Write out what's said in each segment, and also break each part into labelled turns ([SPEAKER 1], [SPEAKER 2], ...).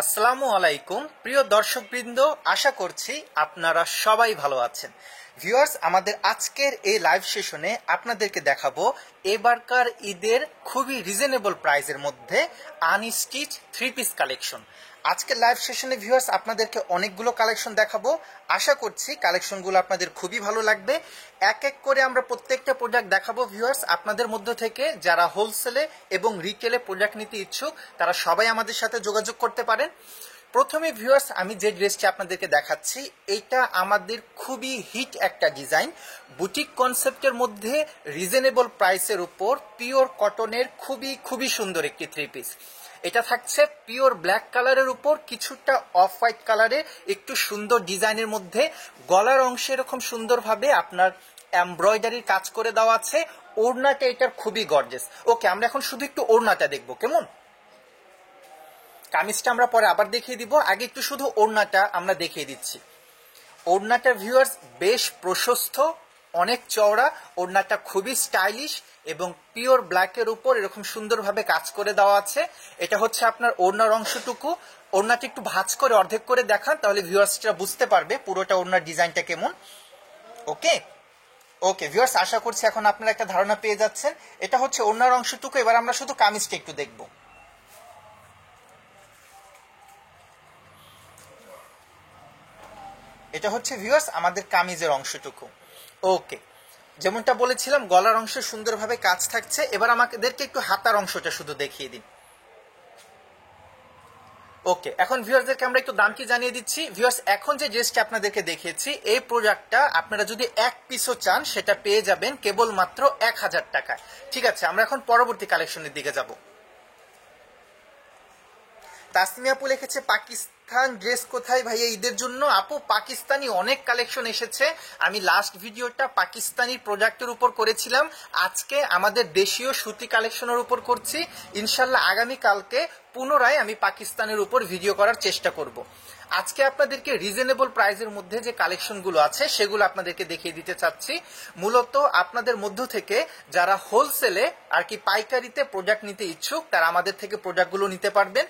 [SPEAKER 1] আসসালামু আলাইকুম প্রিয় দর্শকবৃন্দ, আশা করছি আপনারা সবাই ভালো আছেন। ভিউয়ার্স, আমাদের আজকের এই লাইভ সেশনে আপনাদেরকে দেখাবো এবারকার ঈদের খুবই রিজনেবল প্রাইসের মধ্যে আনস্টিচ থ্রি পিস কালেকশন। আজকের লাইভ সেশনে ভিউয়ার্স আপনাদেরকে অনেকগুলো কালেকশন দেখাবো। আশা করছি কালেকশনগুলো আপনাদের খুবই ভালো লাগবে। এক এক করে আমরা প্রত্যেকটা প্রোডাক্ট দেখাবো ভিউয়ার্স। আপনাদের মধ্য থেকে যারা হোলসেলে এবং রিটেলে প্রোডাক্ট নিতে ইচ্ছুক তারা সবাই আমাদের সাথে যোগাযোগ করতে পারেন। প্রথমে ভিউয়ার্স, আমি যে ড্রেসটি আপনাদেরকে দেখাচ্ছি এইটা আমাদের খুবই হিট একটা ডিজাইন, বুটিক কনসেপ্টের মধ্যে রিজনেবল প্রাইসের উপর পিওর কটনের খুবই সুন্দর একটি থ্রি পিস। এটা থাকছে পিওর ব্ল্যাক কালারের উপর কিছুটা অফ হোয়াইট কালারে একটু সুন্দর ডিজাইনের মধ্যে, গলার অংশে এরকম সুন্দরভাবে আপনার এমব্রয়ডারির কাজ করে দেওয়া আছে। ওড়নাটা এটার খুবই গর্জিয়াস। ওকে, আমরা এখন শুধু একটু ওড়নাটা দেখবো, কেমন? কামিজটা আমরা পরে আবার দেখিয়ে দিব, আগে একটু শুধু ওড়নাটা আমরা দেখিয়ে দিচ্ছি। ওড়নাটা ভিউয়ার্স বেশ প্রশস্ত, অনেক চওড়া, ওড়নাটা খুবই স্টাইলিশ এবং পিওর ব্ল্যাকের উপর এরকম সুন্দরভাবে কাজ করে দেওয়া আছে। এটা হচ্ছে আপনার ওড়নার অংশটুকু। ওড়নাটা একটু ভাঁজ করে অর্ধেক করে দেখান, তাহলে ভিউয়ার্সরা বুঝতে পারবে পুরোটা ওড়নার ডিজাইনটা কেমন। ওকে ওকে ভিউয়ার্স, আশা করছি এখন আপনারা একটা ধারণা পেয়ে যাচ্ছেন। এটা হচ্ছে ওড়নার অংশটুকু। এবার আমরা শুধু কামিজটা একটু দেখবো। এটা হচ্ছে ভিউয়ার্স আমাদের কামিজের অংশটুকু। ওকে, যেমনটা বলেছিলাম গলার অংশে সুন্দরভাবে কাজ থাকছে। এবার আমাদেরকে একটু হাতার অংশটা শুধু দেখিয়ে দিন। ওকে, এখন ভিউয়ার্সদেরকে আমরা একটু দামটি জানিয়ে দিচ্ছি। ভিউয়ার্স, এখন যে ড্রেসটা আপনাদেরকে দেখিয়েছি এই প্রোডাক্টটা আপনারা যদি এক পিসও চান সেটা পেয়ে যাবেন কেবলমাত্র 1000 টাকায়। ঠিক আছে, আমরা এখন পরবর্তী কালেকশনের দিকে যাব। তাসমিয়া আপু লিখেছে পাকিস্তান ড্রেস কোথায় ভাইয়া ঈদের জন্য? আপু, পাকিস্তানি অনেক কালেকশন এসেছে। আমি লাস্ট ভিডিওটা পাকিস্তানি প্রোডাক্টের উপর করেছিলাম, আজকে আমাদের দেশীয় সুতি কালেকশনের উপর করছি। ইনশাল্লাহ আগামীকালকে পুনরায় আমি পাকিস্তানের উপর ভিডিও করার চেষ্টা করব। আজকে আপনাদেরকে রিজনেবল প্রাইসের মধ্যে যে কালেকশনগুলো আছে সেগুলো আপনাদেরকে দেখিয়ে দিতে চাচ্ছি। মূলত আপনাদের মধ্য থেকে যারা হোলসেলে আর কি পাইকারিতে প্রোডাক্ট নিতে ইচ্ছুক তারা আমাদের থেকে প্রোডাক্টগুলো নিতে পারবেন।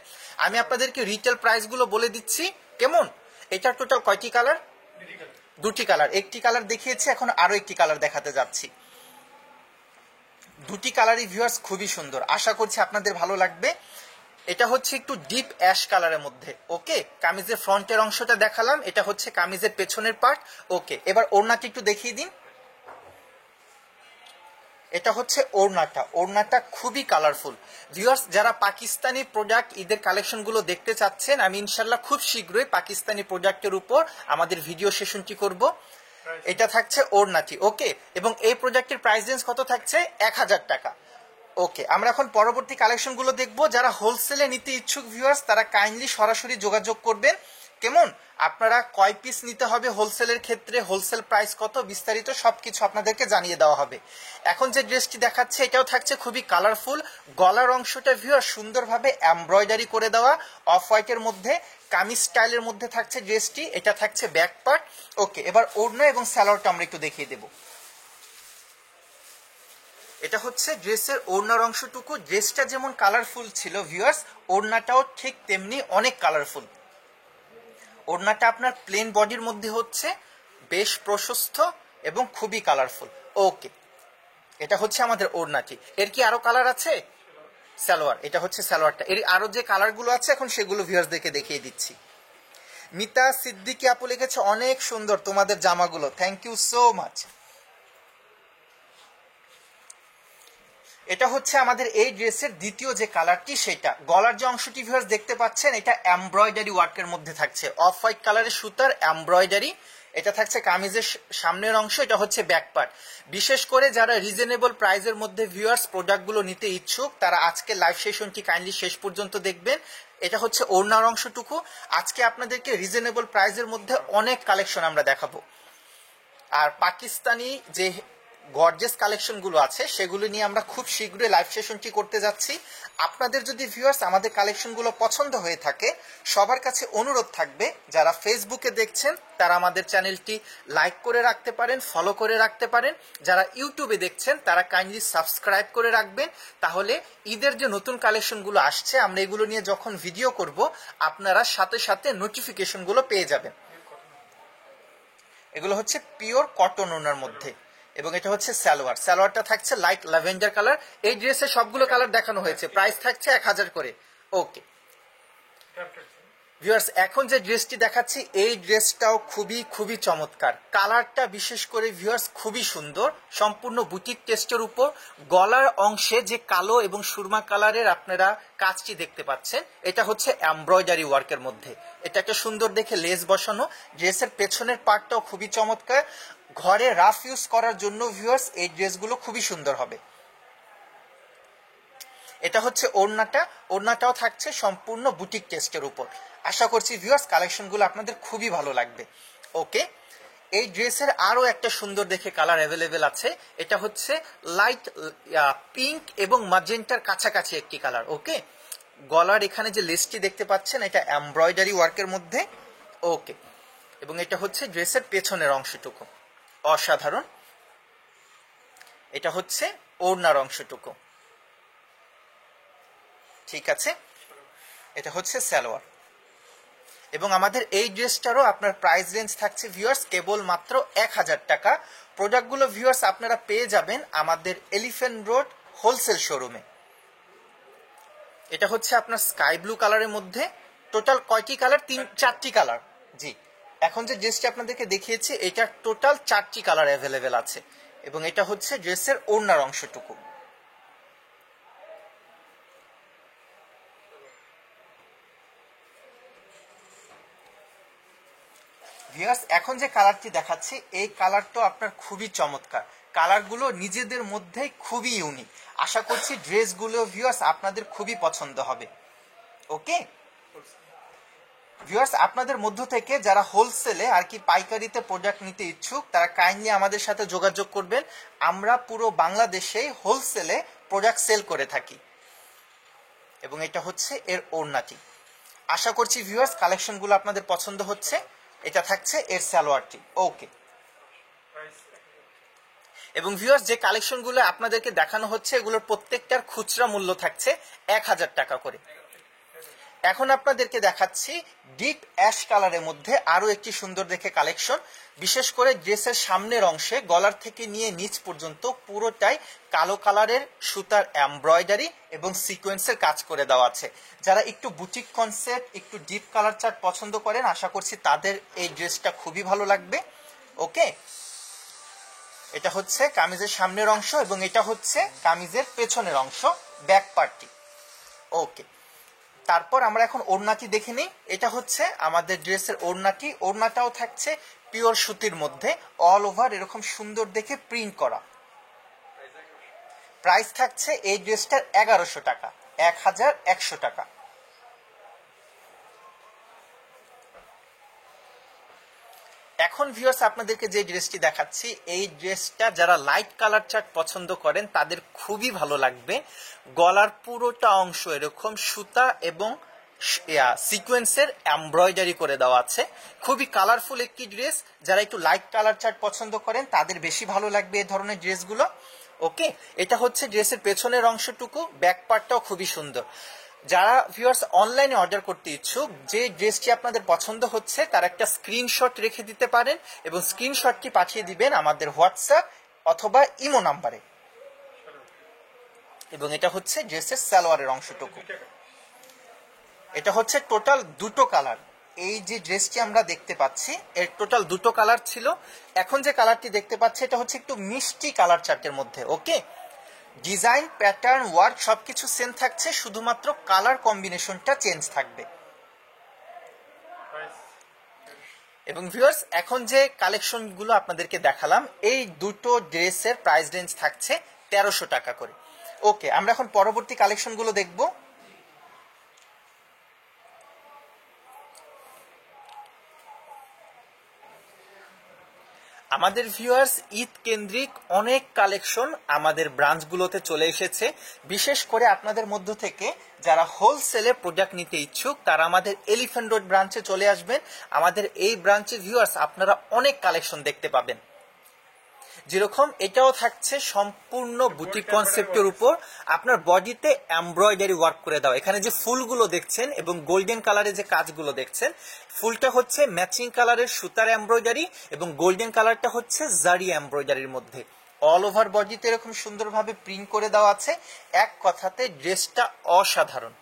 [SPEAKER 1] আমি আপনাদেরকে রিটেল প্রাইসগুলো বলে দিচ্ছি, কেমন? এটার টোটাল কয়টি কালার? দুটি কালার। একটি কালার দেখিয়েছি, এখন আরো একটি কালার দেখাতে যাচ্ছি। দুটি কালারই ভিউয়ার্স খুবই সুন্দর, আশা করছি আপনাদের ভালো লাগবে। এটা হচ্ছে একটু ডিপ অ্যাশ কালারের মধ্যে। ওকে, কামিজের ফ্রন্টের অংশটা দেখালাম, এটা হচ্ছে কামিজের পেছনের পার্ট। ওকে, এবার ওড়নাটি একটু দেখিয়ে দিন। এটা হচ্ছে ওড়নাটা। ওড়নাটা খুবই কালারফুল। ভিউয়ার্স, যারা পাকিস্তানি প্রোডাক্ট ঈদের কালেকশনগুলো দেখতে চাচ্ছেন, আমি ইনশাল্লাহ খুব শীঘ্রই পাকিস্তানি প্রোডাক্টের উপর আমাদের ভিডিও সেশনটি করব। এটা থাকছে ওড়নাটি। ওকে, এবং এই প্রোডাক্টের প্রাইস রেঞ্জ কত থাকছে? 1000 টাকা। ওকে, আমরা এখন পরবর্তী কালেকশনগুলো দেখব। যারা হোলসেলে নিতে ইচ্ছুক ভিউয়ার্স তারা কাইন্ডলি সরাসরি যোগাযোগ করবেন, কেমন? আপনারা কয় পিস নিতে হবে হোলসেলের ক্ষেত্রে, হোলসেল প্রাইস কত, বিস্তারিত সবকিছু আপনাদেরকে জানিয়ে দেওয়া হবে। এখন যে ড্রেসটি দেখাচ্ছে এটাও থাকছে খুবই কালারফুল। গলার অংশটা ভিউয়ার সুন্দরভাবে এমব্রয়ডারি করে দেওয়া অফ হোয়াইটের মধ্যে, কামিজ স্টাইলের মধ্যে থাকছে ড্রেসটি। এটা থাকছে ব্যাক পার্ট। ওকে, এবার ওড়না এবং সালোয়ারটা আমরা একটু দেখিয়ে দেবো। এটা হচ্ছে ড্রেসের ওড়নার অংশটুকু। ড্রেসটা যেমন কালারফুল ছিল ভিউয়ার্স, ওড়নাটাও ঠিক তেমনি অনেক কালারফুল। ওড়নাটা আপনার প্লেন বডির মধ্যে হচ্ছে, বেশ প্রশস্ত এবং খুবই কালারফুল। ওকে, এটা হচ্ছে আমাদের ওড়নাটি। এর কি আরো কালার আছে? সালোয়ার, এটা হচ্ছে সালোয়ারটা। এর আরো যে কালারগুলো আছে এখন সেগুলো ভিউয়ার্সদেরকে দেখিয়ে দিচ্ছি। মিতা সিদ্দিকী আপু লিখেছে অনেক সুন্দর তোমাদের জামাগুলো, থ্যাংক ইউ সো মাচ। এটা হচ্ছে আমাদের এই ড্রেসের দ্বিতীয় যে কালারটি, সেটা গলার যে অংশটি ভিউয়ার্স দেখতে পাচ্ছেন এটা এমব্রয়ডারি ওয়ার্কের মধ্যে থাকছে, অফ হোয়াইট কালারের সুতার এমব্রয়ডারি। এটা থাকছে কামিজের সামনের অংশ, এটা হচ্ছে ব্যাক পার্ট। বিশেষ করে যারা রিজনেবল প্রাইসের মধ্যে ভিউয়ার্স প্রোডাক্টগুলো নিতে ইচ্ছুক তারা আজকে লাইভ সেশনটি কাইন্ডলি শেষ পর্যন্ত দেখবেন। এটা হচ্ছে ওড়নার অংশটুকু। আজকে আপনাদেরকে রিজনেবল প্রাইসের মধ্যে অনেক কালেকশন আমরা দেখাবো। আর পাকিস্তানি যে গর্জিয়াস কালেকশনগুলো আছে সেগুলো নিয়ে আমরা খুব শীঘ্রই লাইভ সেশনটি করতে যাচ্ছি। আপনাদের যদি ভিউয়ার্স আমাদের কালেকশনগুলো পছন্দ হয়ে থাকে, সবার কাছে অনুরোধ থাকবে যারা ফেসবুকে দেখছেন তারা আমাদের চ্যানেলটি লাইক করে রাখতে পারেন, ফলো করে রাখতে পারেন। যারা ইউটিউবে দেখছেন তারা কাইন্ডলি সাবস্ক্রাইব করে রাখবেন, তাহলে ঈদের যে নতুন কালেকশনগুলো আসছে আমরা এগুলো নিয়ে যখন ভিডিও করব আপনারা সাথে সাথে নোটিফিকেশনগুলো পেয়ে যাবেন। এগুলো হচ্ছে পিওর কটন ওনার মধ্যে, এবং এটা হচ্ছে সালোয়ারটা থাকছে লাইট ল্যাভেন্ডার কালার। এই ড্রেসের সবগুলো কালার দেখানো হয়েছে, প্রাইস থাকছে 1000 করে। ওকে ভিউয়ার্স, এখন যে ড্রেসটি দেখাচ্ছি এই ড্রেসটাও খুবই খুবই চমৎকার। কালারটা বিশেষ করে ভিউয়ার্স খুবই সুন্দর, সম্পূর্ণ বুটিক টেস্টের উপর। গলার অংশে যে কালো এবং সুরমা কালারের আপনারা কাজটি দেখতে পাচ্ছেন, এটা হচ্ছে এমব্রয়ডারি ওয়ার্কের মধ্যে। এটা একটা সুন্দর দেখে লেস বসানো। ড্রেসের পেছনের পার্টটাও খুবই চমৎকার। ঘরে রাফ ইউজ করার জন্য ভিউয়ার্স এই ড্রেসগুলো খুবই সুন্দর হবে। এটা হচ্ছে ওড়নাটাও থাকছে সম্পূর্ণ বুটিক টেস্টের উপর। আশা করছি ভিউয়ার্স কালেকশনগুলো আপনাদের খুবই ভালো লাগবে। ওকে, এই ড্রেসের আরো একটা সুন্দর দেখে কালার অ্যাভেলেবেল আছে। এটা হচ্ছে লাইট পিঙ্ক এবং ম্যাজেন্টার কাছাকাছি একটি কালার। ওকে, গলার এখানে যে লেসটি দেখতে পাচ্ছেন এটা এমব্রয়ডারি ওয়ার্কের মধ্যে। ওকে, এবং এটা হচ্ছে ড্রেসের পেছনের অংশটুকু, অসাধারণ। এটা হচ্ছে ওড়নার অংশটুকু, ঠিক আছে। এটা হচ্ছে সালোয়ার, এবং আমাদের এই ড্রেসটারও আপনার প্রাইস রেঞ্জ থাকছে ভিউয়ার্স কেবল মাত্র 1000 টাকা। প্রোডাক্টগুলো ভিউয়ার্স আপনারা পেয়ে যাবেন আমাদের এলিফ্যান্ট রোড হোলসেল শোরুমে। এটা হচ্ছে আপনার স্কাই ব্লু কালারের মধ্যে। টোটাল কয়টি কালার? 4টি কালার। জি, এখন যে ড্রেসটি আপনাদেরকে দেখিয়েছি এটা টোটাল 4টি কালার অ্যাভেলেবেল আছে, এবং এটা হচ্ছে ড্রেসের ওড়নার অংশটুকু। ভিউয়ার্স, এখন যে কালারটি দেখাচ্ছি এই কালারটা আপনার খুবই চমৎকার। কালারগুলো নিজেদের মধ্যেই খুবই ইউনিক। আশা করছি ড্রেসগুলো ভিউয়ার্স আপনাদের খুবই পছন্দ হবে। ওকে ভিউয়ার্স, আপনাদের মধ্য থেকে যারা হোলসেলে আর কি পাইকারিতে প্রোডাক্ট নিতে ইচ্ছুক তারা কাইন্ডলি আমাদের সাথে যোগাযোগ করবেন। আমরা পুরো বাংলাদেশেই হোলসেলে প্রোডাক্ট সেল করে থাকি, এবং এটা হচ্ছে এর ওড়নাটি। আশা করছি ভিউয়ার্স কালেকশনগুলো আপনাদের পছন্দ হচ্ছে। এটা থাকছে এর সালোয়ারটি। ওকে, এবং ভিউয়ার্স যে কালেকশনগুলো আপনাদেরকে দেখানো হচ্ছে এগুলোর প্রত্যেকটার খুচরা মূল্য থাকছে 1000 টাকা করে। এখন আপনাদেরকে দেখাচ্ছি ডিপ অ্যাশ কালারের মধ্যে আরো একটি সুন্দর দেখে কালেকশন। বিশেষ করে ড্রেসের সামনের অংশে গলার থেকে নিয়ে নিচ পর্যন্ত পুরোটাই কালো কালারের সুতার এমব্রয়ডারি এবং সিকোয়েন্সের কাজ করে দেওয়া আছে। যারা একটু বুটিক কনসেপ্ট, একটু ডিপ কালার চার্ট পছন্দ করেন আশা করছি তাদের এই ড্রেসটা খুবই ভালো লাগবে। ওকে, এটা হচ্ছে কামিজের সামনের অংশ, এবং এটা হচ্ছে কামিজের পেছনের অংশ, ব্যাক পার্টটি। ওকে, তারপর আমরা এখন ওড়নাটি দেখে নিই। এটা হচ্ছে আমাদের ড্রেসের ওড়নাটি। ওড়নাটাও থাকছে পিওর সুতির মধ্যে, অল ওভার এরকম সুন্দর দেখে প্রিন্ট করা। প্রাইস থাকছে এই ড্রেসটার 1100 টাকা, 1100 টাকা। এখন ভিউয়ার্স আপনাদেরকে যে ড্রেসটি দেখাচ্ছি এই ড্রেসটা যারা লাইট কালার চার্ট পছন্দ করেন তাদের খুবই ভালো লাগবে। গলার পুরোটা অংশ এরকম সুতা এবং সিকোয়েন্সের এমব্রয়ডারি করে দেওয়া আছে। খুবই কালারফুল একটি ড্রেস। যারা একটু লাইট কালার চার্ট পছন্দ করেন তাদের বেশি ভালো লাগবে এই ধরনের ড্রেসগুলো। ওকে, এটা হচ্ছে ড্রেসের পেছনের অংশটুকু, ব্যাক পার্টটাও খুবই সুন্দর। যারা ভিউয়ার্স অনলাইনে অর্ডার করতে ইচ্ছুক, যে ড্রেসটি আপনাদের পছন্দ হচ্ছে তার একটা স্ক্রিনশট রেখে দিতে পারেন, এবং স্ক্রিনশটটি পাঠিয়ে দিবেন আমাদের হোয়াটসঅ্যাপ অথবা ইমো নাম্বারে। এবং এটা হচ্ছে ড্রেসের সালোয়ারের অংশটুকু। এটা হচ্ছে টোটাল দুটো কালার। এই যে ড্রেসটি আমরা দেখতে পাচ্ছি এর টোটাল দুটো কালার ছিল। এখন যে কালারটি দেখতে পাচ্ছি এটা হচ্ছে একটু মিষ্টি কালার চার্টের মধ্যে। ওকে, ডিজাইন, প্যাটার্ন, ওয়ার্ক সবকিছু সেম থাকছে, শুধুমাত্র কালার কম্বিনেশনটা চেঞ্জ থাকবে। এবং ভিউয়ার্স এখন যে কালেকশনগুলো আপনাদেরকে দেখালাম এই দুটো ড্রেসের প্রাইস রেঞ্জ থাকছে 1300 টাকা করে। ওকে, আমরা এখন পরবর্তী কালেকশনগুলো দেখব। আমাদের ভিউয়ার্স, ঈদ কেন্দ্রিক অনেক কালেকশন আমাদের ব্রাঞ্চগুলোতে চলে এসেছে। বিশেষ করে আপনাদের মধ্য থেকে যারা হোলসেলে প্রোডাক্ট নিতে ইচ্ছুক তারা আমাদের এলিফ্যান্ট রোড ব্রাঞ্চে চলে আসবেন। আমাদের এই ব্রাঞ্চে ভিউয়ার্স আপনারা অনেক কালেকশন দেখতে পাবেন। যেরকম এটাও থাকছে সম্পূর্ণ বুটিক কনসেপ্টের উপর, আপনার বডিতে এমব্রয়ডারি ওয়ার্ক করে দাও। এখানে যে ফুলগুলো দেখছেন এবং গোল্ডেন কালারের যে কাজগুলো দেখছেন, ফুলটা হচ্ছে ম্যাচিং কালারের সুতার এমব্রয়ডারি এবং গোল্ডেন কালারটা হচ্ছে জারি এমব্রয়ডারির মধ্যে। অল ওভার বডিতে এরকম সুন্দরভাবে প্রিন্ট করে দেওয়া আছে। এক কথাতে ড্রেসটা অসাধারণ।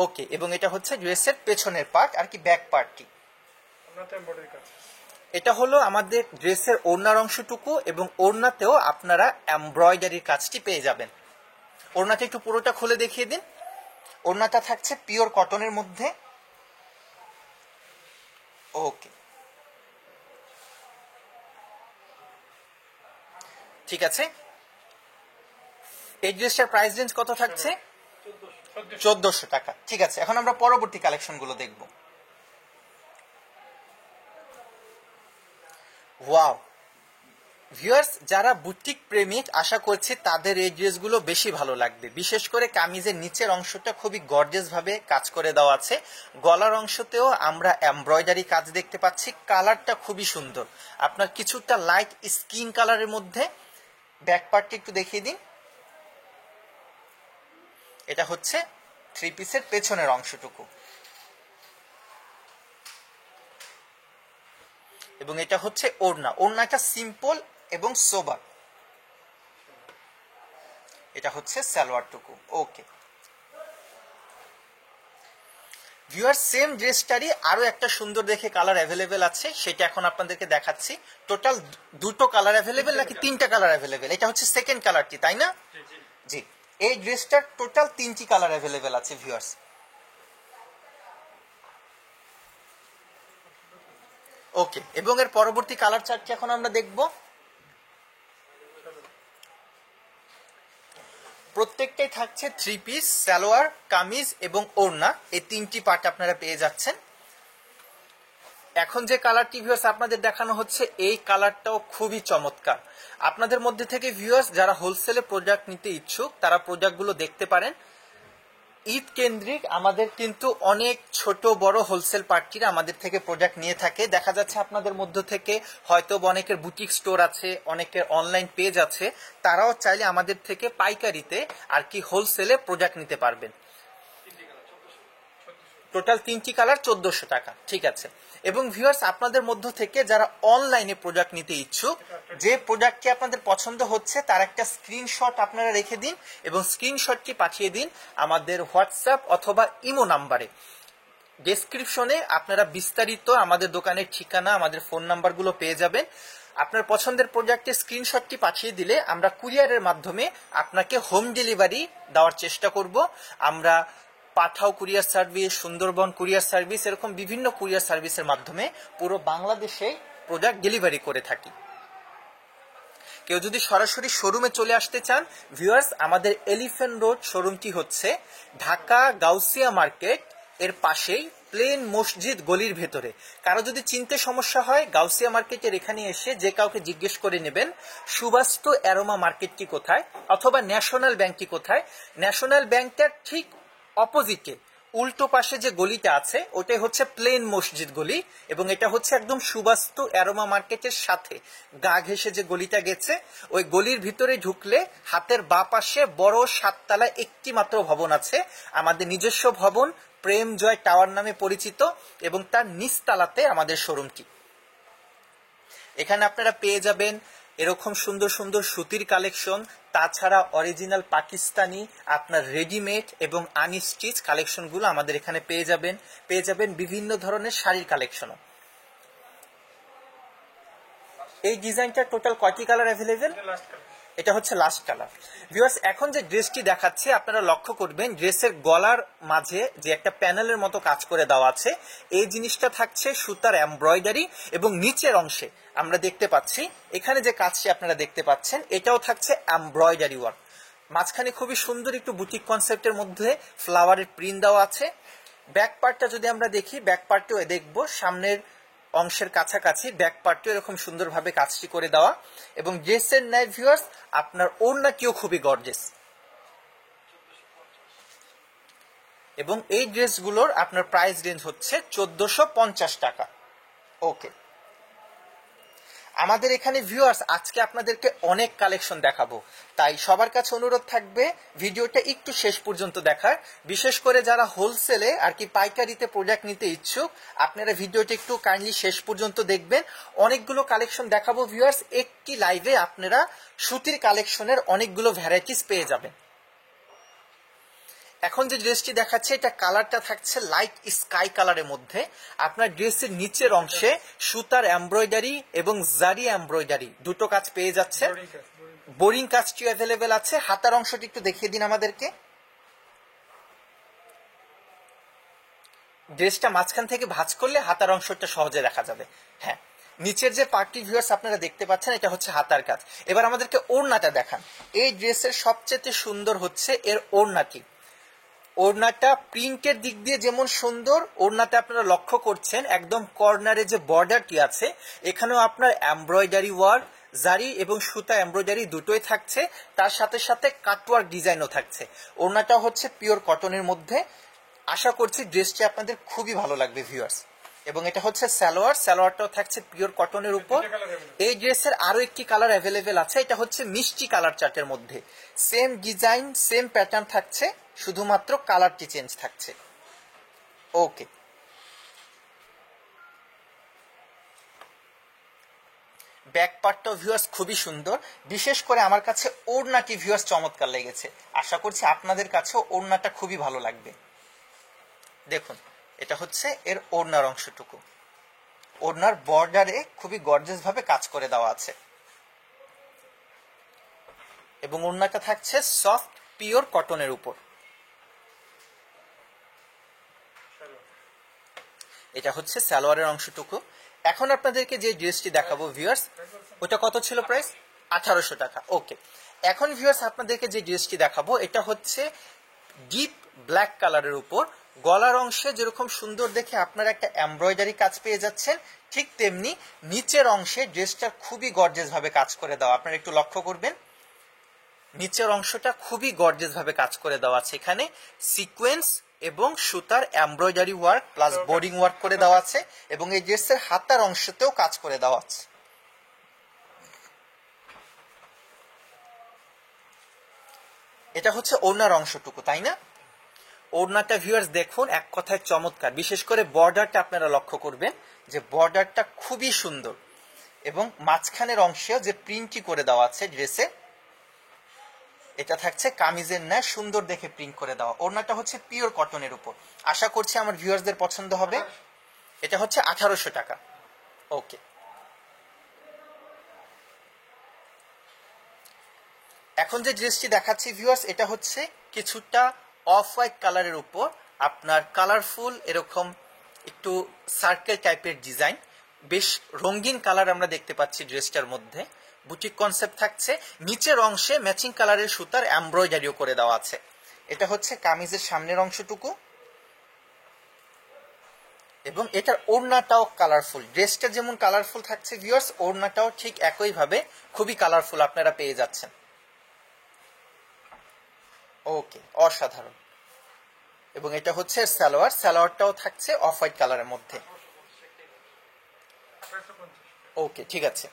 [SPEAKER 1] ওকে, এবং এটা হচ্ছে ড্রেসের পেছনের পার্ট আর কি ব্যাক পার্টটি। এটা হলো আমাদের ড্রেসের ওড়নার অংশটুকু এবং ওড়নাতেও আপনারা এমব্রয়ডারির কাজটি পেয়ে যাবেন। ওড়নাটা একটু পুরোটা খুলে দেখিয়ে দিন। ওড়নাটা থাকছে পিওর কটনের মধ্যে। ওকে, ঠিক আছে। এই ড্রেসটার প্রাইস রেঞ্জ কত থাকছে? 1400 টাকা। ঠিক আছে, এখন আমরা পরবর্তী কালেকশনগুলো দেখব। ওয়াও ভিউয়ার্স, যারা বুটিক প্রেমিক আশা করছি তাদের এই ড্রেসগুলো বেশি ভালো লাগবে। বিশেষ করে কামিজের নিচের অংশটা খুবই গর্জিয়াস ভাবে কাজ করে দেওয়া আছে। গলার অংশতেও আমরা এমব্রয়ডারি কাজ দেখতে পাচ্ছি। কালারটা খুবই সুন্দর, আপনার কিছুটা লাইট স্কিন কালারের মধ্যে। ব্যাক পার্টটা একটু দেখিয়ে দিন। এটা হচ্ছে থ্রি পিসের পেছনের অংশটুকু এবং এটা হচ্ছে ওড়না। ওড়নাটা সিম্পল এবং সোবার। এটা হচ্ছে সালোয়ারটুকু। ওকে ভিউয়ার, সেম ড্রেসটারই আরো একটা সুন্দর দেখে কালার অ্যাভেলেবেল আছে, সেটা এখন আপনাদেরকে দেখাচ্ছি। টোটাল দুটো কালার অ্যাভেলেবেল নাকি তিনটা কালার অ্যাভেলেবেল? এটা হচ্ছে সেকেন্ড কালারটি, তাই না? জি, এই ড্রেসটার টোটাল তিনটি কালার অ্যাভেলেবেল আছে ভিউয়ার্স। ওকে, এবং এর পরবর্তী কালার চার্টটি এখন আমরা দেখব। প্রত্যেকটাই থাকছে থ্রি পিস, সালোয়ার, কামিজ এবং ওড়না, এই তিনটি পার্ট আপনারা পেয়ে যাচ্ছেন। এখন যে কালারটি ভিউয়ার্স আপনাদের দেখানো হচ্ছে, এই কালারটাও খুবই চমৎকার। আপনাদের মধ্যে থেকে ভিউয়ার্স যারা হোলসেলে প্রোডাক্ট নিতে ইচ্ছুক তারা প্রোডাক্টগুলো দেখতে পারেন। ঈদ কেন্দ্রিক আমাদের কিন্তু অনেক ছোট বড় হোলসেল পার্টিরা আমাদের থেকে প্রোডাক্ট নিয়ে থাকে। দেখা যাচ্ছে আপনাদের মধ্য থেকে হয়তো অনেকের বুটিক স্টোর আছে, অনেকের অনলাইন পেজ আছে, তারাও চাইলে আমাদের থেকে পাইকারিতে আর কি হোলসেলে প্রোডাক্ট নিতে পারবেন। টোটাল তিনটি কালার 1400 টাকা। ঠিক আছে, এবং ভিউয়ার্স আপনাদের মধ্য থেকে যারা অনলাইনে প্রোডাক্ট নিতে ইচ্ছুক, যে প্রোডাক্টটি আপনাদের পছন্দ হচ্ছে তার একটা স্ক্রিনশট আপনারা রেখে দিন এবং স্ক্রিনশটটি পাঠিয়ে দিন আমাদের হোয়াটসঅ্যাপ অথবা ইমো নাম্বারে। ডেসক্রিপশনে আপনারা বিস্তারিত আমাদের দোকানের ঠিকানা, আমাদের ফোন নাম্বারগুলো পেয়ে যাবেন। আপনার পছন্দের প্রোডাক্টের স্ক্রিনশটটি পাঠিয়ে দিলে আমরা কুরিয়ারের মাধ্যমে আপনাকে হোম ডেলিভারি দেওয়ার চেষ্টা করব। আমরা Pathao courier service, Sundarban courier service, এরকম বিভিন্ন কুরিয়ার সার্ভিসের মাধ্যমে পুরো বাংলাদেশে প্রোডাক্ট ডেলিভারি করে থাকি। কেউ যদি সরাসরি শোরুমে চলে আসতে চান ভিউয়ার্স, আমাদের এলিফ্যান্ট রোড শোরুমটি হচ্ছে ঢাকা গাউসিয়া মার্কেট এর পাশেই প্লেন মসজিদ গলির ভেতরে। কারো যদি চিনতে সমস্যা হয় গাউসিয়া মার্কেটের এখানে এসে যে কাউকে জিজ্ঞেস করে নেবেন সুবাস্তু অ্যারোমা মার্কেটটি কোথায় অথবা ন্যাশনাল ব্যাংকটি কোথায়। ন্যাশনাল ব্যাংকটার ঠিক অপোজিটে উল্টো পাশে যে গলিটা আছে ওটাই হচ্ছে প্লেন মসজিদ গলি এবং এটা হচ্ছে একদম সুবাস্তু অ্যারোমা মার্কেটের সাথে গা ঘেঁষে যে গলিটা গেছে, ওই গলির ভিতরে ঢুকলে হাতের বাঁ পাশে বড় 7 তলা একটি মাত্র ভবন আছে, আমাদের নিজস্ব ভবন, প্রেম জয় টাওয়ার নামে পরিচিত, এবং তার নিচতলাতে আমাদের শোরুমটি। এখানে আপনারা পেয়ে যাবেন এরকম সুন্দর সুন্দর সুতির কালেকশন, তাছাড়া অরিজিনাল পাকিস্তানি আপনার রেডিমেড এবং আনস্টিচ কালেকশনগুলো আমাদের এখানে পেয়ে যাবেন বিভিন্ন ধরনের শাড়ির কালেকশনও। এই ডিজাইনটা টোটাল কয়টি কালার অ্যাভেলেবেল? এটা হচ্ছে লাস্ট কালার। ভিউয়ার্স এখন যে ড্রেসটি দেখাচ্ছে আপনারা লক্ষ্য করবেন ড্রেসের গলার মাঝে যে একটা প্যানেলের মতো কাজ করে দেওয়া আছে, এই জিনিসটা থাকছে সুতার এমব্রয়ডারি এবং নিচের অংশে আমরা দেখতে পাচ্ছি এখানে যে কাজটি আপনারা দেখতে পাচ্ছেন এটাও থাকছে এমব্রয়ডারি ওয়ার্ক। মাঝখানে খুবই সুন্দর একটু বুটিক কনসেপ্টের মধ্যে ফ্লাওয়ারের প্রিন্ট দেওয়া আছে। ব্যাক পার্টটা যদি আমরা দেখি, ব্যাক পার্টটাও দেখবো সামনের অংশের কাছাকাছি ব্যাক পার্টও এরকম সুন্দরভাবে কাজটি করে দেওয়া, এবং ড্রেসের ন্যায় ভিউয়ার্স আপনার ওড়নাটিও খুবই গর্জিয়াস। এবং এই ড্রেসগুলোর আপনার প্রাইস রেঞ্জ হচ্ছে 1450 টাকা। ওকে, আমাদের এখানে ভিউয়ার্স আজকে আপনাদেরকে অনেক কালেকশন দেখাবো, তাই সবার কাছে অনুরোধ থাকবে ভিডিওটা একটু শেষ পর্যন্ত দেখার। বিশেষ করে যারা হোলসেলে আর কি পাইকারিতে প্রোডাক্ট নিতে ইচ্ছুক, আপনারা ভিডিওটা একটু কাইন্ডলি শেষ পর্যন্ত দেখবেন। অনেকগুলো কালেকশন দেখাবো ভিউয়ার্স, একটি লাইভে আপনারা সুতির কালেকশনের অনেকগুলো ভ্যারাইটিস পেয়ে যাবেন। এখন যে ড্রেসটি দেখাচ্ছে এটা কালারটা থাকছে লাইট স্কাই কালারের মধ্যে। আপনার ড্রেসের নিচের অংশে সুতার এমব্রয়ডারি এবং জারি এমব্রয়ডারি দুটো কাজ পেয়ে যাচ্ছে। বোরিং কাজটি অ্যাভেলেবেল আছে। হাতার অংশটি একটু দেখিয়ে দিন আমাদেরকে। ড্রেসটা মাঝখান থেকে ভাঁজ করলে হাতার অংশটা সহজে দেখা যাবে। হ্যাঁ, নিচের যে পার্টি ভিউয়ার্স আপনারা দেখতে পাচ্ছেন এটা হচ্ছে হাতার কাজ। এবার আমাদেরকে ওড়নাটা দেখান। এই ড্রেসের সবচেয়ে সুন্দর হচ্ছে এর ওড়নাটি। ওড়নাটা প্রিন্টের দিক দিয়ে যেমন সুন্দর, ওড়নাতে আপনারা লক্ষ্য করছেন একদম কর্নারে যে বর্ডারটি আছে এখানেও আপনার এমব্রয়ডারি ওয়ার্ক, জারি এবং সুতা এমব্রয়ডারি দুটোই থাকছে, তার সাথে সাথে কাটওয়ার্ক ডিজাইনও থাকছে। ওড়নাটা হচ্ছে পিওর কটনের মধ্যে। আশা করছি ড্রেসটি আপনাদের খুবই ভালো লাগবে ভিউয়ার্স। এবং এটা হচ্ছে সালোয়ার, সালোয়ারটাও থাকছে পিওর কটনের উপর। এই ড্রেসের আরো একটি কালার অ্যাভেলেবেল আছে, এটা হচ্ছে মিষ্টি কালার চার্টের মধ্যে। সেম ডিজাইন সেম প্যাটার্ন থাকছে, শুধুমাত্র কালারটি চেঞ্জ থাকছে। ওকে, ব্যাক পার্টটাও ভিউয়ার্স খুবই সুন্দর। বিশেষ করে আমার কাছে ওড়নাটি ভিউয়ার্স চমৎকার লেগেছে। আশা করছি আপনাদের কাছেও ওড়নাটা খুবই ভালো লাগবে। দেখুন, এটা হচ্ছে এর ওড়নার অংশটুকু। ওড়নার বর্ডারে খুবই গর্জিয়াস ভাবে কাজ করে দেওয়া আছে, এবং ওড়নাটা থাকছে সফট পিওর কটনের উপর। এটা হচ্ছে সালোয়ারের অংশটুকু। এখন আপনাদেরকে যে ড্রেসটি দেখাবো ভিউয়ার্স, ওটা কত ছিল প্রাইস? 1800 টাকা। ওকে, এখন ভিউয়ার্স আপনাদেরকে যে ড্রেসটি দেখাবো এটা হচ্ছে ডিপ ব্ল্যাক কালারের উপর। গলার অংশে যেরকম সুন্দর দেখে আপনারা একটা এমব্রয়ডারি কাজ পেয়ে যাচ্ছেন, ঠিক তেমনি নিচের অংশে ড্রেসটা খুবই গর্জিয়াস ভাবে কাজ করে দেওয়া। আপনারা একটু লক্ষ্য করবেন, নিচের অংশটা খুবই গর্জিয়াস ভাবে কাজ করে দেওয়া আছে। এখানে সিকোয়েন্স এবং সুতার embroidery work plus boarding work করে দেওয়া আছে, এবং এই ড্রেসের হাতার অংশতেও কাজ করে দেওয়া আছে। এটা হচ্ছে ওড়নার অংশটুকু, তাই না? ওড়নাটা ভিউয়ার্স দেখুন এক কথায় চমৎকার। বিশেষ করে বর্ডারটা আপনারা লক্ষ্য করবেন যে বর্ডারটা খুবই সুন্দর, এবং মাঝখানের অংশেও যে প্রিন্টটি করে দেওয়া আছে ড্রেসে, এটা থাকছে কামিজের ন্যায় সুন্দর দেখে প্রিন্ট করে দেওয়া। ওড়নাটা হচ্ছে পিওর কটনের উপর। আশা করছি আমার ভিউয়ার্সদের পছন্দ হবে। এটা হচ্ছে 1800 টাকা। ওকে, এখন যে ড্রেসটি দেখাচ্ছি ভিউয়ার্স এটা হচ্ছে কিছুটা অফ হোয়াইট কালারের উপর আপনার কালারফুল এরকম একটু সার্কেল টাইপের ডিজাইন, বেশ রঙিন কালার আমরা দেখতে পাচ্ছি ড্রেসটার মধ্যে। বুটিক কনসেপ্ট থাকছে, নিচের অংশে ম্যাচিং কালারের সুতার এমব্রয়ডারিও করে দেওয়া আছে। এটা হচ্ছে কামিজের সামনের অংশটুকু, এবং এটার ওড়নাটাও কালারফুল। ড্রেসটা যেমন কালারফুল থাকছে ভিউয়ার্স, ওড়নাটাও ঠিক একইভাবে খুবই কালারফুল আপনারা পেয়ে যাচ্ছেন। ওকে, অসাধারণ। এবং এটা হচ্ছে সালোয়ার, সালোয়ারটাও থাকছে অফ হোয়াইট কালারের মধ্যে। ওকে, ঠিক আছে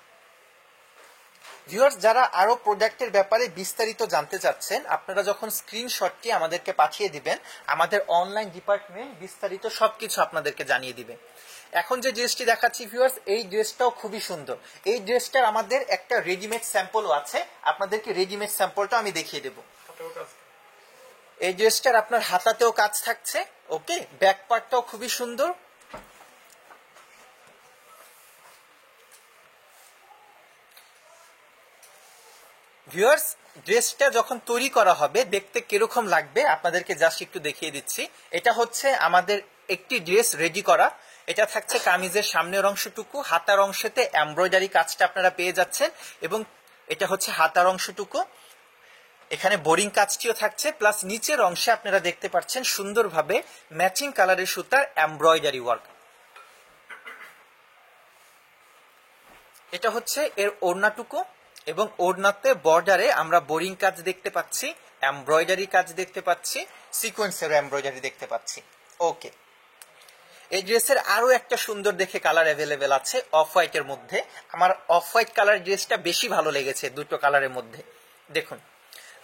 [SPEAKER 1] ভিউয়ার্স, যারা আরো প্রোডাক্টের ব্যাপারে বিস্তারিত জানতে চাচ্ছেন আপনারা যখন স্ক্রিনশটটি আমাদেরকে পাঠিয়ে দিবেন, আমাদের অনলাইন ডিপার্টমেন্ট বিস্তারিত সবকিছু আপনাদেরকে জানিয়ে দিবে। এখন যে ড্রেসটি দেখাচ্ছি ভিউয়ার্স, এই ড্রেসটাও খুবই সুন্দর। এই ড্রেসটার আমাদের একটা রেডিমেড স্যাম্পলও আছে, আপনাদেরকে রেডিমেড স্যাম্পলটা আমি দেখিয়ে দেব। এই ড্রেসটার আপনার হাতাতেও কাজ থাকছে। ওকে, ব্যাক পার্টটাও খুবই সুন্দর। ভিউয়ার্স, ড্রেসটা যখন তৈরি করা হবে দেখতে কিরকম লাগবে আপনাদেরকে জাস্ট একটু দেখিয়ে দিচ্ছি। এটা হচ্ছে আমাদের একটি ড্রেস রেডি করা। এটা থাকছে কামিজের সামনের অংশটুকু, হাতার অংশেতে এমব্রয়ডারি কাজটা আপনারা পেয়ে যাচ্ছেন, এবং এটা হচ্ছে হাতার অংশটুকু। এখানে বোরিং কাজটিও থাকছে, প্লাস নিচের অংশে আপনারা দেখতে পাচ্ছেন সুন্দরভাবে ম্যাচিং কালারের সুতার এমব্রয়ডারি ওয়ার্ক। এটা হচ্ছে এর ওড়নাটুকু, এবং ওড়নাতে বর্ডারে আমরা বোরিং কাজ দেখতে পাচ্ছি, এমব্রয়ডারি কাজ দেখতে পাচ্ছি, সিকোয়েন্সের এমব্রয়ডারি দেখতে পাচ্ছি। ওকে, এই ড্রেসের আরো একটা সুন্দর দেখে কালার অ্যাভেলেবেল আছে অফ হোয়াইটের মধ্যে। আমার অফ হোয়াইট কালার ড্রেসটা বেশি ভালো লেগেছে দুটো কালারের মধ্যে। দেখুন,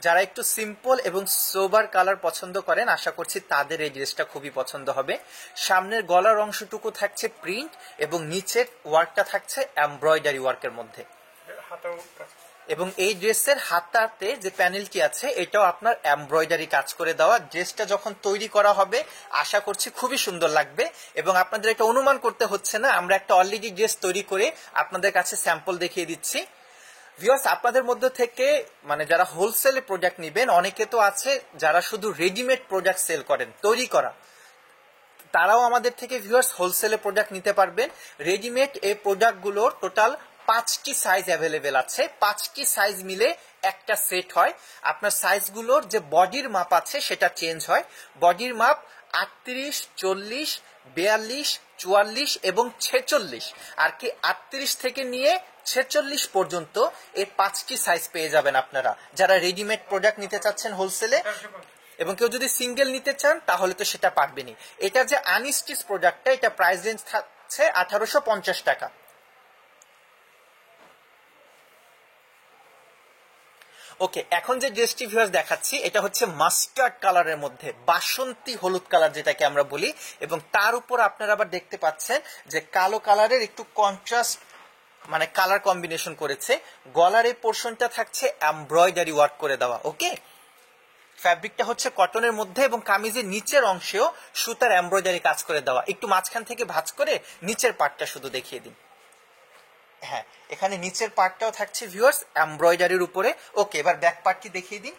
[SPEAKER 1] যারা একটু সিম্পল এবং সোবার কালার পছন্দ করেন আশা করছি তাদের এই ড্রেসটা খুবই পছন্দ হবে। সামনের গলার অংশটুকু থাকছে প্রিন্ট এবং নিচের ওয়ার্কটা থাকছে এমব্রয়ডারি ওয়ার্কের মধ্যে। এবং এই ড্রেসের হাতাতে যে প্যানেলটি আছে এটাও আপনার এমব্রয়ডারি কাজ করে দেওয়া। ড্রেসটা যখন তৈরি করা হবে আশা করছি খুবই সুন্দর লাগবে, এবং আপনাদের একটা অনুমান করতে হচ্ছে না, আমরা একটা অলরেডি ড্রেস তৈরি করে আপনাদের কাছে স্যাম্পল দেখিয়ে দিচ্ছি। ভিউয়ার্স, আপনাদের মধ্যে থেকে মানে যারা হোলসেলে প্রোডাক্ট নেবেন, অনেকে তো আছে যারা শুধু রেডিমেড প্রোডাক্ট সেল করেন তৈরি করা, তারাও আমাদের থেকে ভিউয়ার্স হোলসেলে প্রোডাক্ট নিতে পারবেন। রেডিমেড এই প্রোডাক্টগুলোর টোটাল 5টি সাইজ অ্যাভেলেবেল আছে। 5টি সাইজ মিলে একটা সেট হয়। আপনার সাইজগুলোর যে বডির মাপ আছে সেটা চেঞ্জ হয়। বডির মাপ 38, 40, 42, 44 এবং 46, আর কি 38 থেকে নিয়ে 46 পর্যন্ত এই 5টি সাইজ পেয়ে যাবেন আপনারা যারা রেডিমেড প্রোডাক্ট নিতে চাচ্ছেন হোলসেলে। এবং কেউ যদি সিঙ্গেল নিতে চান তাহলে তো সেটা পারবেনই। এটা যে আনস্টিচ প্রোডাক্টটা, এটা প্রাইস রেঞ্জ থাকছে 1850 টাকা। ওকে, এখন যে ড্রেসটি ভিউয়ার্স দেখাচ্ছি এটা হচ্ছে মাস্টার্ড কালারের মধ্যে, বাসন্তী হলুদ কালার যেটাকে আমরা বলি, এবং তার উপর আপনারা আবার দেখতে পাচ্ছেন যে কালো কালারের একটু কন্ট্রাস্ট মানে কালার কম্বিনেশন করেছে। গলার এই পোর্শনটা থাকছে এমব্রয়ডারি ওয়ার্ক করে দেওয়া। ওকে, ফ্যাব্রিকটা হচ্ছে কটনের মধ্যে এবং কামিজের নিচের অংশেও সুতার এমব্রয়ডারি কাজ করে দেওয়া। একটু মাঝখান থেকে ভাঁজ করে নিচের পার্টটা শুধু দেখিয়ে দিন। হ্যাঁ, এখানে নিচের পার্টটাও থাকছে ভিউয়ার্স এমব্রয়ডারির উপরে। ওকে, এবার ব্যাক পার্টটি দেখিয়ে দিন।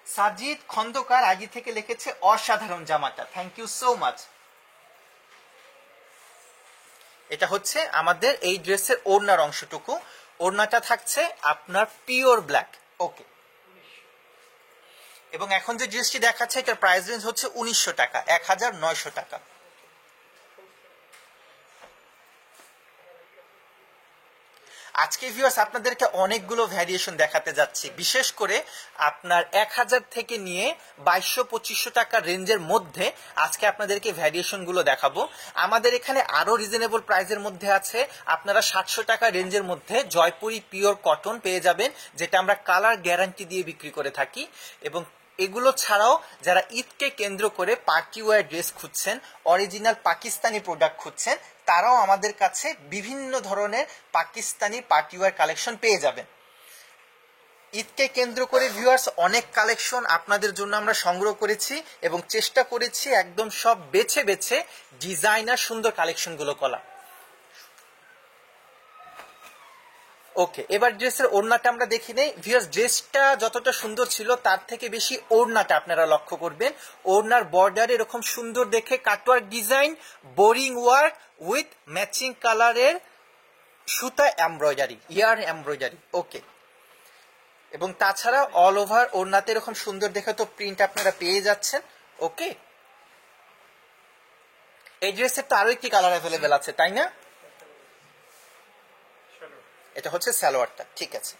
[SPEAKER 1] সাজিদ খন্দকার আগে থেকে লিখেছে অসাধারণ জামাটা, থ্যাংক ইউ সো মাচ। এটা হচ্ছে আমাদের এই ড্রেসের ওড়নার অংশটুকু। ওড়নাটা থাকছে আপনার পিওর ব্ল্যাক। ওকে, এবং এখন যে ড্রেসটি দেখাচ্ছে এটার প্রাইস রেঞ্জ হচ্ছে 1900 টাকা, 1900 টাকা। আজকে ভিউয়ার্স আপনাদেরকে অনেকগুলো ভ্যারিয়েশন দেখাতে যাচ্ছি, বিশেষ করে আপনার 1000 থেকে নিয়ে 2200-2500 টাকা রেঞ্জের মধ্যে আজকে আপনাদেরকে ভ্যারিয়েশন গুলো দেখাবো। আমাদের এখানে আরো রিজনেবল প্রাইসের মধ্যে আছে। আপনারা 700 টাকা রেঞ্জের মধ্যে জয়পুরি পিওর কটন পেয়ে যাবেন, যেটা আমরা কালার গ্যারান্টি দিয়ে বিক্রি করে থাকি। এবং এগুলো ছাড়াও যারা ঈদকে কেন্দ্র করে পার্টি ওয়্যার ড্রেস খুঁজছেন, অরিজিনাল পাকিস্তানি প্রোডাক্ট খুঁজছেন, তারাও আমাদের কাছে বিভিন্ন ধরনের পাকিস্তানি পার্টি ওয়্যার কালেকশন পেয়ে যাবেন। ঈদকে কেন্দ্র করে ভিউয়ার্স অনেক কালেকশন আপনাদের জন্য আমরা সংগ্রহ করেছি এবং চেষ্টা করেছি একদম সব বেছে বেছে ডিজাইনার সুন্দর কালেকশনগুলো করা। ওকে, এবার ড্রেসের ওড়নাটা আমরা দেখি নেই। ভিউয়ার্স, ড্রেসটা যতটা সুন্দর ছিল তার থেকে বেশি ওড়নাটা আপনারা লক্ষ্য করবেন। ওড়নার বর্ডার এরকম সুন্দর দেখে cutwork design, boring work with matching কালারের সুতা এমব্রয়ডারি, ইয়ার এমব্রয়ডারি। ওকে, এবং তাছাড়া অল ওভার ওড়নাতে এরকম সুন্দর দেখে তো প্রিন্ট আপনারা পেয়ে যাচ্ছেন। ওকে, এই ড্রেসের তো আরো একটি কালার অ্যাভেলেবেল আছে, তাই না? এটা হচ্ছে সালোয়ারটা, ঠিক আছে।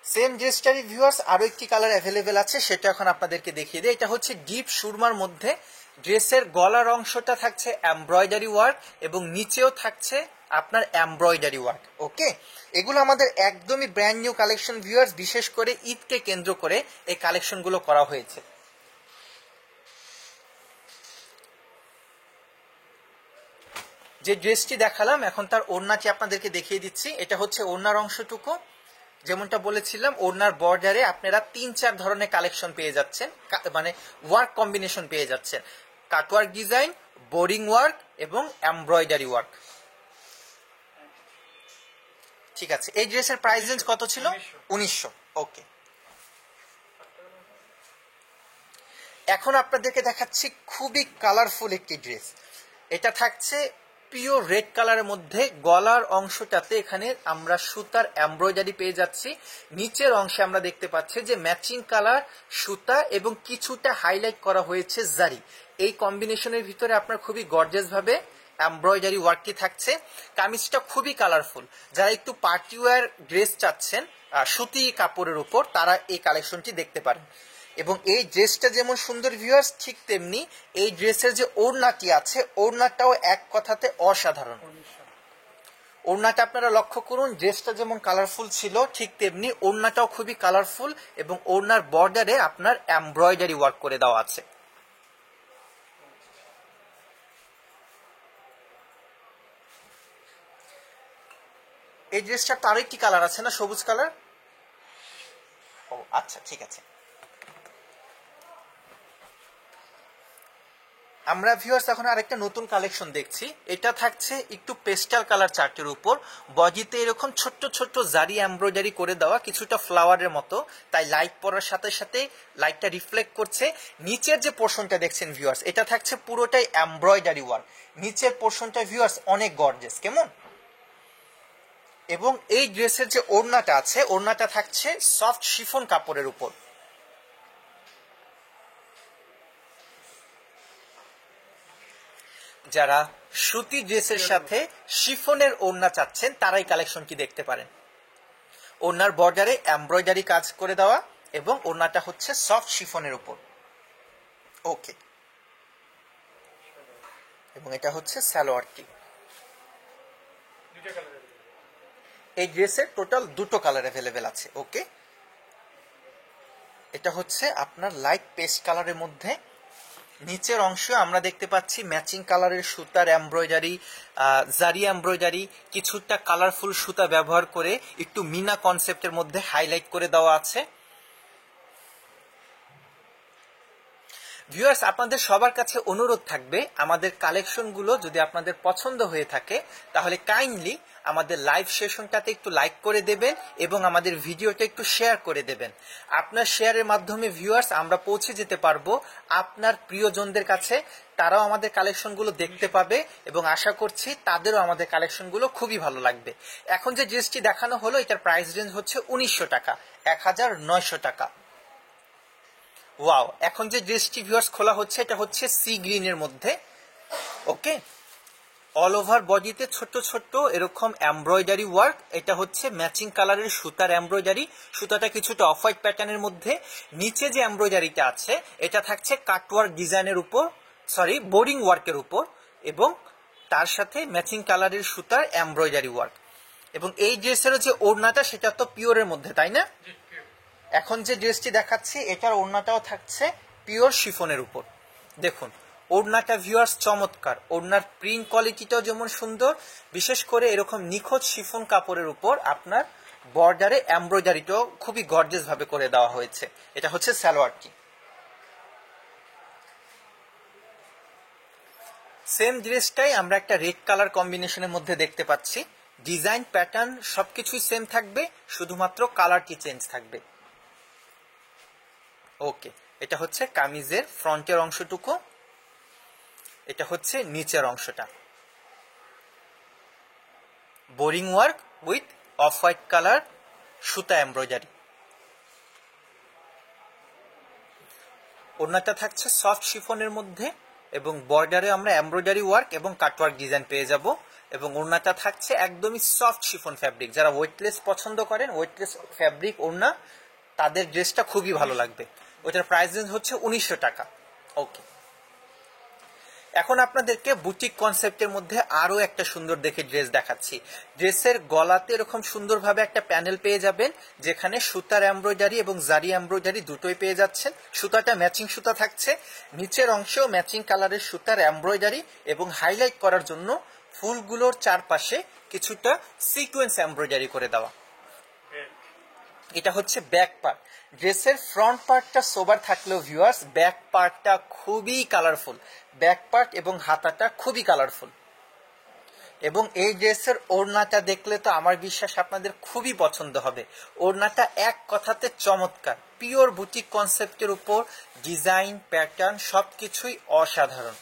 [SPEAKER 1] সেম ড্রেসটারই ভিউয়ার্স আরো একটি কালার অ্যাভেলেবেল আছে, সেটা এখন আপনাদেরকে দেখিয়ে দিই। এটা হচ্ছে ডিপ সুরমার মধ্যে। ড্রেসের গলার অংশটা থাকছে এমব্রয়ডারি ওয়ার্ক এবং নিচেও থাকছে আপনার এমব্রয়ডারি ওয়ার্ক। ওকে, এগুলো আমাদের একদমই ব্র্যান্ড নিউ কালেকশন ভিউয়ার্স, বিশেষ করে ঈদকে কেন্দ্র করে এই কালেকশনগুলো করা হয়েছে। যে ড্রেসটি দেখালাম এখন তার ওড়নাটি আপনাদেরকে দেখিয়ে দিচ্ছি। এটা হচ্ছে ওড়নার অংশটুকু। যেমনটা বলেছিলাম, ওড়নার বর্ডারে আপনারা 3-4 ধরনের কালেকশন পেয়ে যাচ্ছেন, মানে ওয়ার্ক কম্বিনেশন পেয়ে যাচ্ছেন। কাটওয়ার্ক ডিজাইন, বোরিং ওয়ার্ক এবং এমব্রয়ডারি ওয়ার্ক। ঠিক আছে, এই ড্রেসের প্রাইস রেঞ্জ কত ছিল? 1900। ওকে, এখন আপনাদেরকে দেখাচ্ছি খুবই কালারফুল একটি ড্রেস। এটা থাকছে পিওর রেড কালারের মধ্যে গলার অংশটাতে এখানে আমরা সুতার এমব্রয়ডারি পেয়ে যাচ্ছি। নিচের অংশে আমরা দেখতে পাচ্ছি যে ম্যাচিং কালার সুতা এবং কিছুটা হাইলাইট করা হয়েছে জারি। এই কম্বিনেশনের ভিতরে আপনার খুবই গর্জিয়াস ভাবে এমব্রয়ডারি ওয়ার্কটি থাকছে। কামিজটা খুবই কালারফুল। যারা একটু পার্টি ওয়্যার ড্রেস চাচ্ছেন সুতি কাপড়ের উপর, তারা এই কালেকশনটি দেখতে পারেন। এবং এই ড্রেসটা যেমন সুন্দর ভিউয়ার্স, ঠিক তেমনি এই ড্রেসের যে ওড়নাটি আছে, ওড়নাটাও এক কথাতে অসাধারণ। ওড়নাটা আপনারা লক্ষ্য করুন, ড্রেসটা যেমন কালারফুল ছিল ঠিক তেমনি ওড়নাটাও খুবই কালারফুল এবং ওড়নার বর্ডারে আপনার এমব্রয়ডারি ওয়ার্ক করে দেওয়া আছে। এই ড্রেসটার তার একটি কালার আছে না, সবুজ কালার? ও আচ্ছা, ঠিক আছে। আমরা ভিউয়ার্স এখন আরেকটা নতুন কালেকশন দেখছি। এটা থাকছে একটু পেস্টাল কালার চার্টের উপর, বডিতে এরকম ছোট্ট ছোট্ট জারি এমব্রয়ডারি করে দেওয়া, কিছুটা ফ্লাওয়ারের মতো, তাই লাইট পড়ার সাথে সাথে লাইটটা রিফ্লেক্ট করছে। নিচের যে পোর্শনটা দেখছেন ভিউয়ার্স, এটা থাকছে পুরোটাই এমব্রয়ডারি ওয়ার্ক। নিচের পোর্শনটা ভিউয়ার্স অনেক গর্জিয়াস, কেমন? এবং এই ড্রেসের যে ওড়নাটা আছে, ওড়নাটা থাকছে সফট শিফন কাপড়ের উপর। যারা সুতি ড্রেসের সাথে শিফনের ওড়না চাচ্ছেন তারাই কালেকশনটি দেখতে পারেন। ওড়নার বর্ডারে এমব্রয়ডারি কাজ করে দেওয়া এবং ওড়নাটা হচ্ছে সফট শিফনের উপর। ওকে, এবং এটা হচ্ছে সালোয়ারটি। এই ড্রেসের টোটাল দুটো কালার অ্যাভেলেবেল আছে। ওকে, এটা হচ্ছে আপনার লাইট পেস্ট কালারের মধ্যে। নিচের অংশে আমরা দেখতে পাচ্ছি ম্যাচিং কালারের সুতার এমব্রয়ডারি, জারি এমব্রয়ডারি, কিছুটা কালারফুল সুতা ব্যবহার করে একটু মিনা কনসেপ্টের মধ্যে হাইলাইট করে দেওয়া আছে। ভিউয়ার্স, আপনাদের সবার কাছে অনুরোধ থাকবে, আমাদের কালেকশনগুলো যদি আপনাদের পছন্দ হয়ে থাকে তাহলে কাইন্ডলি আমাদের লাইভ সেশনটাতে একটু লাইক করে দেবেন এবং আমাদের ভিডিওটা একটু শেয়ার করে দেবেন। আপনার শেয়ারের মাধ্যমে ভিউয়ার্স আমরা পৌঁছে যেতে পারবো আপনার প্রিয়জনদের কাছে, তারাও আমাদের কালেকশনগুলো দেখতে পাবে এবং আশা করছি তাদেরও আমাদের কালেকশনগুলো খুবই ভালো লাগবে। এখন যে ড্রেসটি দেখানো হলো, এটার প্রাইস রেঞ্জ হচ্ছে 1900 টাকা, 1900 টাকা। ওয়াও, এখন যে ড্রেসটি ভিউয়ার্স খোলা হচ্ছে, এটা হচ্ছে সি গ্রিনের মধ্যে। ওকে, অল ওভার বডিতে ছোট ছোট এরকম এমব্রয়ডারি ওয়ার্ক। এটা হচ্ছে ম্যাচিং কালারের সুতার এমব্রয়ডারি, সুতাটা কিছুটা অফ হোয়াইট প্যাটার্নের মধ্যে। নিচে যে এমব্রয়ডারিটা আছে এটা থাকছে কাটওয়ার্ক ডিজাইনের উপর, সরি বোরিং ওয়ার্কের উপর, এবং তার সাথে ম্যাচিং কালারের সুতার এমব্রয়ডারি ওয়ার্ক। এবং এই ড্রেসের যে ওড়নাটা, সেটা তো পিওরের মধ্যে, তাই না? এখন যে ড্রেসটি দেখাচ্ছি এটার ওড়নাটাও থাকছে পিওর শিফনের উপর। দেখুন ওড়নাটা ভিউয়ার্স চমৎকার, ওড়নার প্রিন্ট কোয়ালিটিটাও যেমন সুন্দর, বিশেষ করে এরকম নিখুঁত শিফন কাপড়ের উপর আপনার বর্ডারে এমব্রয়ডারিটাও খুবই গর্জিয়াস ভাবে করে দেওয়া হয়েছে। এটা হচ্ছে সালোয়ারটি। সেম ড্রেসটাই আমরা একটা রেড কালার কম্বিনেশনের মধ্যে দেখতে পাচ্ছি। ডিজাইন প্যাটার্ন সবকিছুই সেম থাকবে, শুধুমাত্র কালারটি চেঞ্জ থাকবে। ওকে, এটা হচ্ছে কামিজের ফ্রন্টের অংশটুকু, এটা হচ্ছে নিচের অংশটা। Boring work with off white colour সুতা এমব্রয়ডারি। ওড়নাটা থাকছে সফট শিফনের মধ্যে এবং বর্ডারে আমরা এমব্রয়ডারি ওয়ার্ক এবং কাটওয়ার্ক ডিজাইন পেয়ে যাব। এবং ওড়নাটা থাকছে একদমই সফট শিফন ফ্যাব্রিক। যারা ওয়েটলেস পছন্দ করেন, ওয়েটলেস ফ্যাব্রিক ওড়না, তাদের ড্রেসটা খুবই ভালো লাগবে। ওটার প্রাইস রেঞ্জ হচ্ছে 1900 টাকা। ওকে, এখন আপনাদেরকে বুটিক কনসেপ্টের মধ্যে আরো একটা সুন্দর দেখে ড্রেস দেখাচ্ছি। ড্রেসের গলাতে এরকম সুন্দরভাবে একটা প্যানেল পেয়ে যাবেন, যেখানে সুতার এমব্রয়ডারি এবং জারি এমব্রয়ডারি দুটোই পেয়ে যাচ্ছেন। সুতাটা ম্যাচিং সুতা থাকছে, নিচের অংশেও ম্যাচিং কালারের সুতার এমব্রয়ডারি এবং হাইলাইট করার জন্য ফুলগুলোর চারপাশে কিছুটা সিকোয়েন্স এমব্রয়ডারি করে দেওয়া। এটা হচ্ছে ব্যাক পার্ট। ড্রেসের ফ্রন্ট পার্টটা সোবার থাকলেও ভিউয়ার্স ব্যাক পার্টটা খুবই কালারফুল। ব্যাক পার্ট এবং হাতাটা খুবই কালারফুল। এবং এই ড্রেসের ওড়নাটা দেখলে তো আমার বিশ্বাস আপনাদের খুবই পছন্দ হবে। ওড়নাটা এক কথাতে চমৎকার, পিওর বুটিক কনসেপ্টের উপর, ডিজাইন প্যাটার্ন সবকিছুই অসাধারণ।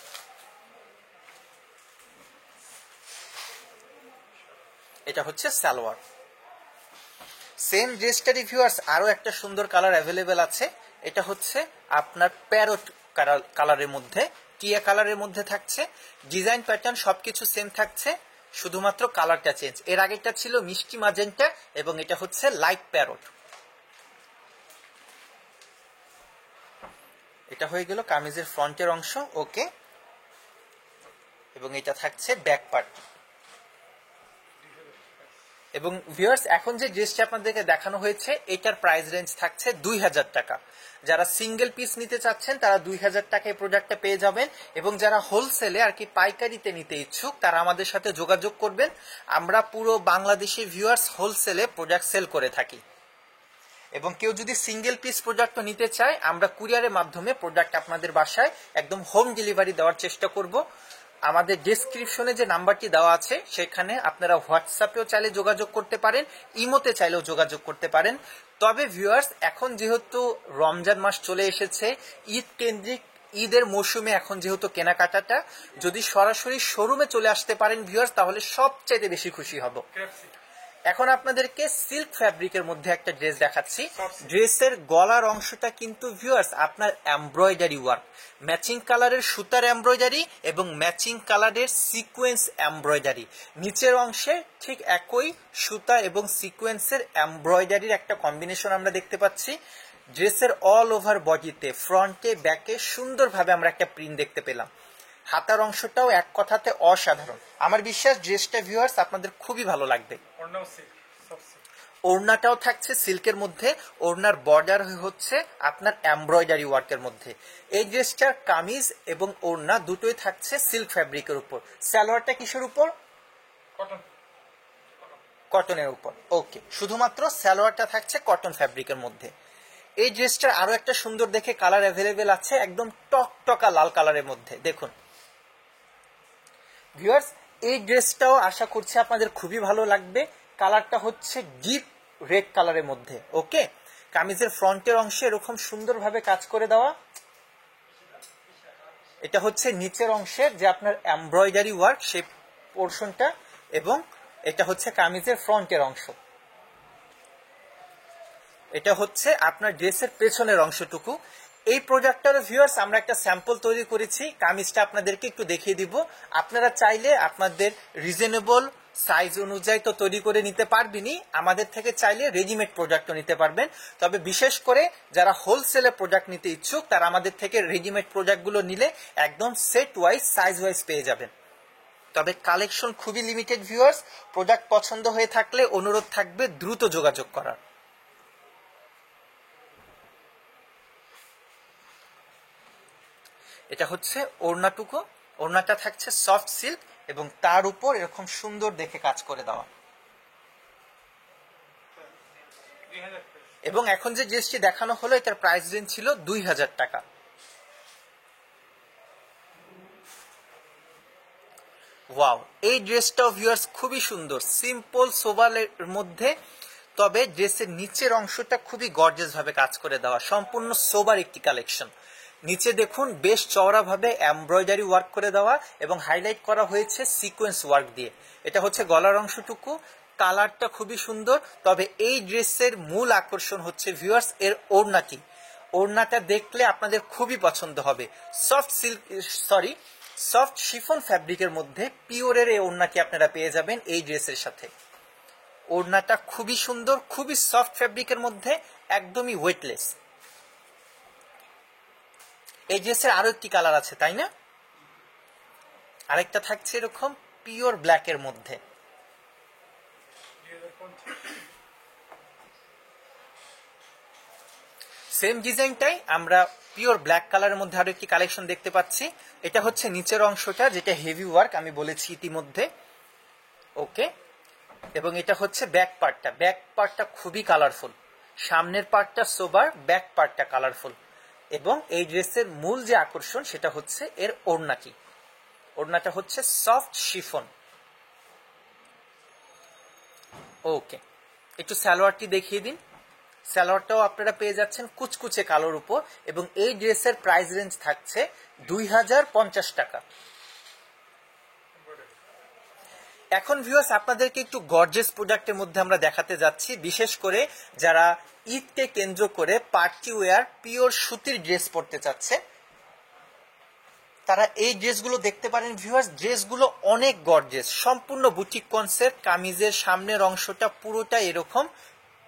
[SPEAKER 1] এটা হচ্ছে সালোয়ার। সেম ড্রেসটারই ভিউয়ার্স আরো একটা সুন্দর কালার অ্যাভেলেবেল আছে। এটা হচ্ছে আপনার প্যারট কালারের মধ্যে, টিয়া কালারের মধ্যে থাকছে। ডিজাইন প্যাটার্ন সবকিছু সেম থাকছে, শুধুমাত্র কালারটা চেঞ্জ। এর আগেরটা ছিল মিষ্টি মাজেন্টা এবং এটা হচ্ছে লাইট প্যারট। এটা হয়ে গেল কামিজের ফ্রন্টের অংশ। ওকে, এবং এটা থাকছে ব্যাক পার্ট। এবং ভিউয়ার্স এখন যে ড্রেসটা আপনাদেরকে দেখানো হয়েছে এটার প্রাইস রেঞ্জ থাকছে 2000 টাকা। যারা সিঙ্গেল পিস নিতে চাচ্ছেন তারা 2000 টাকায় প্রোডাক্টটা পেয়ে যাবেন, এবং যারা হোলসেলে আর কি পাইকারিতে নিতে ইচ্ছুক তারা আমাদের সাথে যোগাযোগ করবেন। আমরা পুরো বাংলাদেশে ভিউয়ার্স হোলসেলে প্রোডাক্ট সেল করে থাকি, এবং কেউ যদি সিঙ্গেল পিস প্রোডাক্ট নিতে চায় আমরা কুরিয়ারের মাধ্যমে প্রোডাক্ট আপনাদের বাসায় একদম হোম ডেলিভারি দেওয়ার চেষ্টা করব। আমাদের ডেসক্রিপশনে যে নাম্বারটি দেওয়া আছে সেখানে আপনারা হোয়াটসঅ্যাপেও চাইলে যোগাযোগ করতে পারেন, ইমোতে চাইলেও যোগাযোগ করতে পারেন। তবে ভিউয়ার্স এখন যেহেতু রমজান মাস চলে এসেছে, ঈদ কেন্দ্রিক ঈদের মৌসুমে এখন যেহেতু কেনাকাটাটা যদি সরাসরি শোরুমে চলে আসতে পারেন ভিউয়ার্স তাহলে সবচেয়ে বেশি খুশি হব। এখন আপনাদেরকে সিল্ক ফ্যাব্রিকের মধ্যে একটা ড্রেস দেখাচ্ছি। ড্রেসের গলার অংশটা কিন্তু ভিউয়ার্স আপনার এমব্রয়ডারি ওয়ার্ক, ম্যাচিং কালারের সুতার এমব্রয়ডারি এবং ম্যাচিং কালারের সিকোয়েন্স এমব্রয়ডারি। নিচের অংশে ঠিক একই সুতা এবং সিকোয়েন্সের এমব্রয়ডারির একটা কম্বিনেশন আমরা দেখতে পাচ্ছি। ড্রেসের অল ওভার বডিতে ফ্রন্টে ব্যাকে সুন্দরভাবে আমরা একটা প্রিন্ট দেখতে পেলাম। হাতার অংশটাও এক কথাতে অসাধারণ। আমার বিশ্বাস ড্রেসটা ভিউয়ার্স আপনাদের খুবই ভালো লাগবে। ওড়নাটাও থাকছে সিল্কের মধ্যে, ওড়নার বর্ডার হচ্ছে আপনার এমব্রয়ডারি ওয়ার্কের মধ্যে। এই ড্রেসটার কামিজ এবং ওড়না দুটোই থাকছে সিল্ক ফ্যাব্রিকের উপর। সালোয়ারটা কিসের উপর? কটনের উপর। ওকে, শুধুমাত্র সালোয়ারটা থাকছে কটন ফ্যাব্রিকের মধ্যে। এই ড্রেসটার আরো একটা সুন্দর দেখে কালার অ্যাভেলেবেল আছে, একদম টকটকা লাল কালারের মধ্যে। দেখুন ভিউয়ার্স এই ড্রেসটাও আশা করছি আপনাদের খুবই ভালো লাগবে। কালারটা হচ্ছে ডিপ রেড কালারের মধ্যে। ওকে, কামিজের ফ্রন্টের অংশে এরকম সুন্দরভাবে কাজ করে দেওয়া। এটা হচ্ছে নিচের অংশের যে আপনার এমব্রয়ডারি ওয়ার্ক সেই পোর্শনটা, এবং এটা হচ্ছে কামিজের ফ্রন্টের অংশ। এটা হচ্ছে আপনার ড্রেসের পেছনের অংশটুকু। এই প্রোডাক্টটার ভিউয়ার্স আমরা একটা স্যাম্পল তৈরি করেছি, কামিজটা আপনাদেরকে একটু দেখিয়ে দিব। আপনারা চাইলে আপনাদের রিজনেবল সাইজ অনুযায়ী তো তৈরি করে নিতে পারবেনই, আমাদের থেকে চাইলে রেডিমেড প্রোডাক্টও নিতে পারবেন। তবে বিশেষ করে যারা হোলসেলে প্রোডাক্ট নিতে ইচ্ছুক তারা আমাদের থেকে রেডিমেড প্রোডাক্টগুলো নিলে একদম সেট ওয়াইজ সাইজ ওয়াইজ পেয়ে যাবেন। তবে কালেকশন খুবই লিমিটেড ভিউয়ার্স, প্রোডাক্ট পছন্দ হয়ে থাকলে অনুরোধ থাকবে দ্রুত যোগাযোগ করার। এটা হচ্ছে ওড়নাটুকু, ওড়নাটা থাকছে সফট সিল্ক এবং তার উপর এরকম সুন্দর দেখে কাজ করে দেওয়া। এবং এখন যে ড্রেসটি দেখানো হলো এটার প্রাইস রেঞ্জ ছিল 2000 টাকা। ওয়াও, এই ড্রেসটাও ভিউয়ার্স খুবই সুন্দর, সিম্পল সোবালের মধ্যে। তবে ড্রেসের নিচের অংশটা খুবই গর্জিয়াস ভাবে কাজ করে দেওয়া, সম্পূর্ণ সোবার একটি কালেকশন। নিচে দেখুন বেশ চওড়াভাবে এমব্রয়ডারি ওয়ার্ক করে দেওয়া এবং হাইলাইট করা হয়েছে সিকোয়েন্স ওয়ার্ক দিয়ে। এটা হচ্ছে গলার অংশটুকু, কালারটা খুবই সুন্দর। তবে এই ড্রেসের মূল আকর্ষণ হচ্ছে ভিউয়ার্স এর ওড়নাটি। ওড়নাটা দেখলে আপনাদের খুবই পছন্দ হবে। সফট শিফন ফ্যাব্রিকের মধ্যে পিওরের এই ওড়নাটি আপনারা পেয়ে যাবেন এই ড্রেসের সাথে। ওড়নাটা খুবই সুন্দর, খুবই সফট ফ্যাব্রিকের মধ্যে, একদমই ওয়েটলেস। এই ড্রেসের আরো একটি কালার আছে তাই না? আরেকটা থাকছে এরকম পিওর ব্ল্যাকের মধ্যে। সেম ডিজাইনটাই আমরা পিওর ব্ল্যাক কালারের মধ্যে আরো একটি কালেকশন দেখতে পাচ্ছি। এটা হচ্ছে নিচের অংশটা যেটা হেভি ওয়ার্ক আমি বলেছি ইতিমধ্যে। ওকে, এবং এটা হচ্ছে ব্যাক পার্টটা। ব্যাক পার্টটা খুবই কালারফুল, সামনের পার্টটা সোবার, ব্যাক পার্টটা কালারফুল। এবং এই ড্রেসের মূল যে আকর্ষণ সেটা হচ্ছে এর ওড়নাটি। ওড়নাটা হচ্ছে সফট শিফন। ওকে, একটু সালোয়ারটি দেখিয়ে দিন। সালোয়ারটাও আপনারা পেয়ে যাচ্ছেন কুচকুচে কালোর উপর, এবং এই ড্রেসের প্রাইস রেঞ্জ থাকছে 2050 টাকা। এখন ভিউয়ার্স আপনাদেরকে একটু গর্জিয়াস প্রোডাক্টের মধ্যে আমরা দেখাতে যাচ্ছি, বিশেষ করে যারা ঈদকে কেন্দ্র করে পার্টি ওয়্যার পিওর সুতির ড্রেস পরতে চাচ্ছে তারা এই ড্রেসগুলো দেখতে পারেন ভিউয়ার্স। ড্রেসগুলো অনেক গর্জিয়াস, সম্পূর্ণ বুটিক কনসেপ্ট। কামিজের সামনের অংশটা পুরোটা এরকম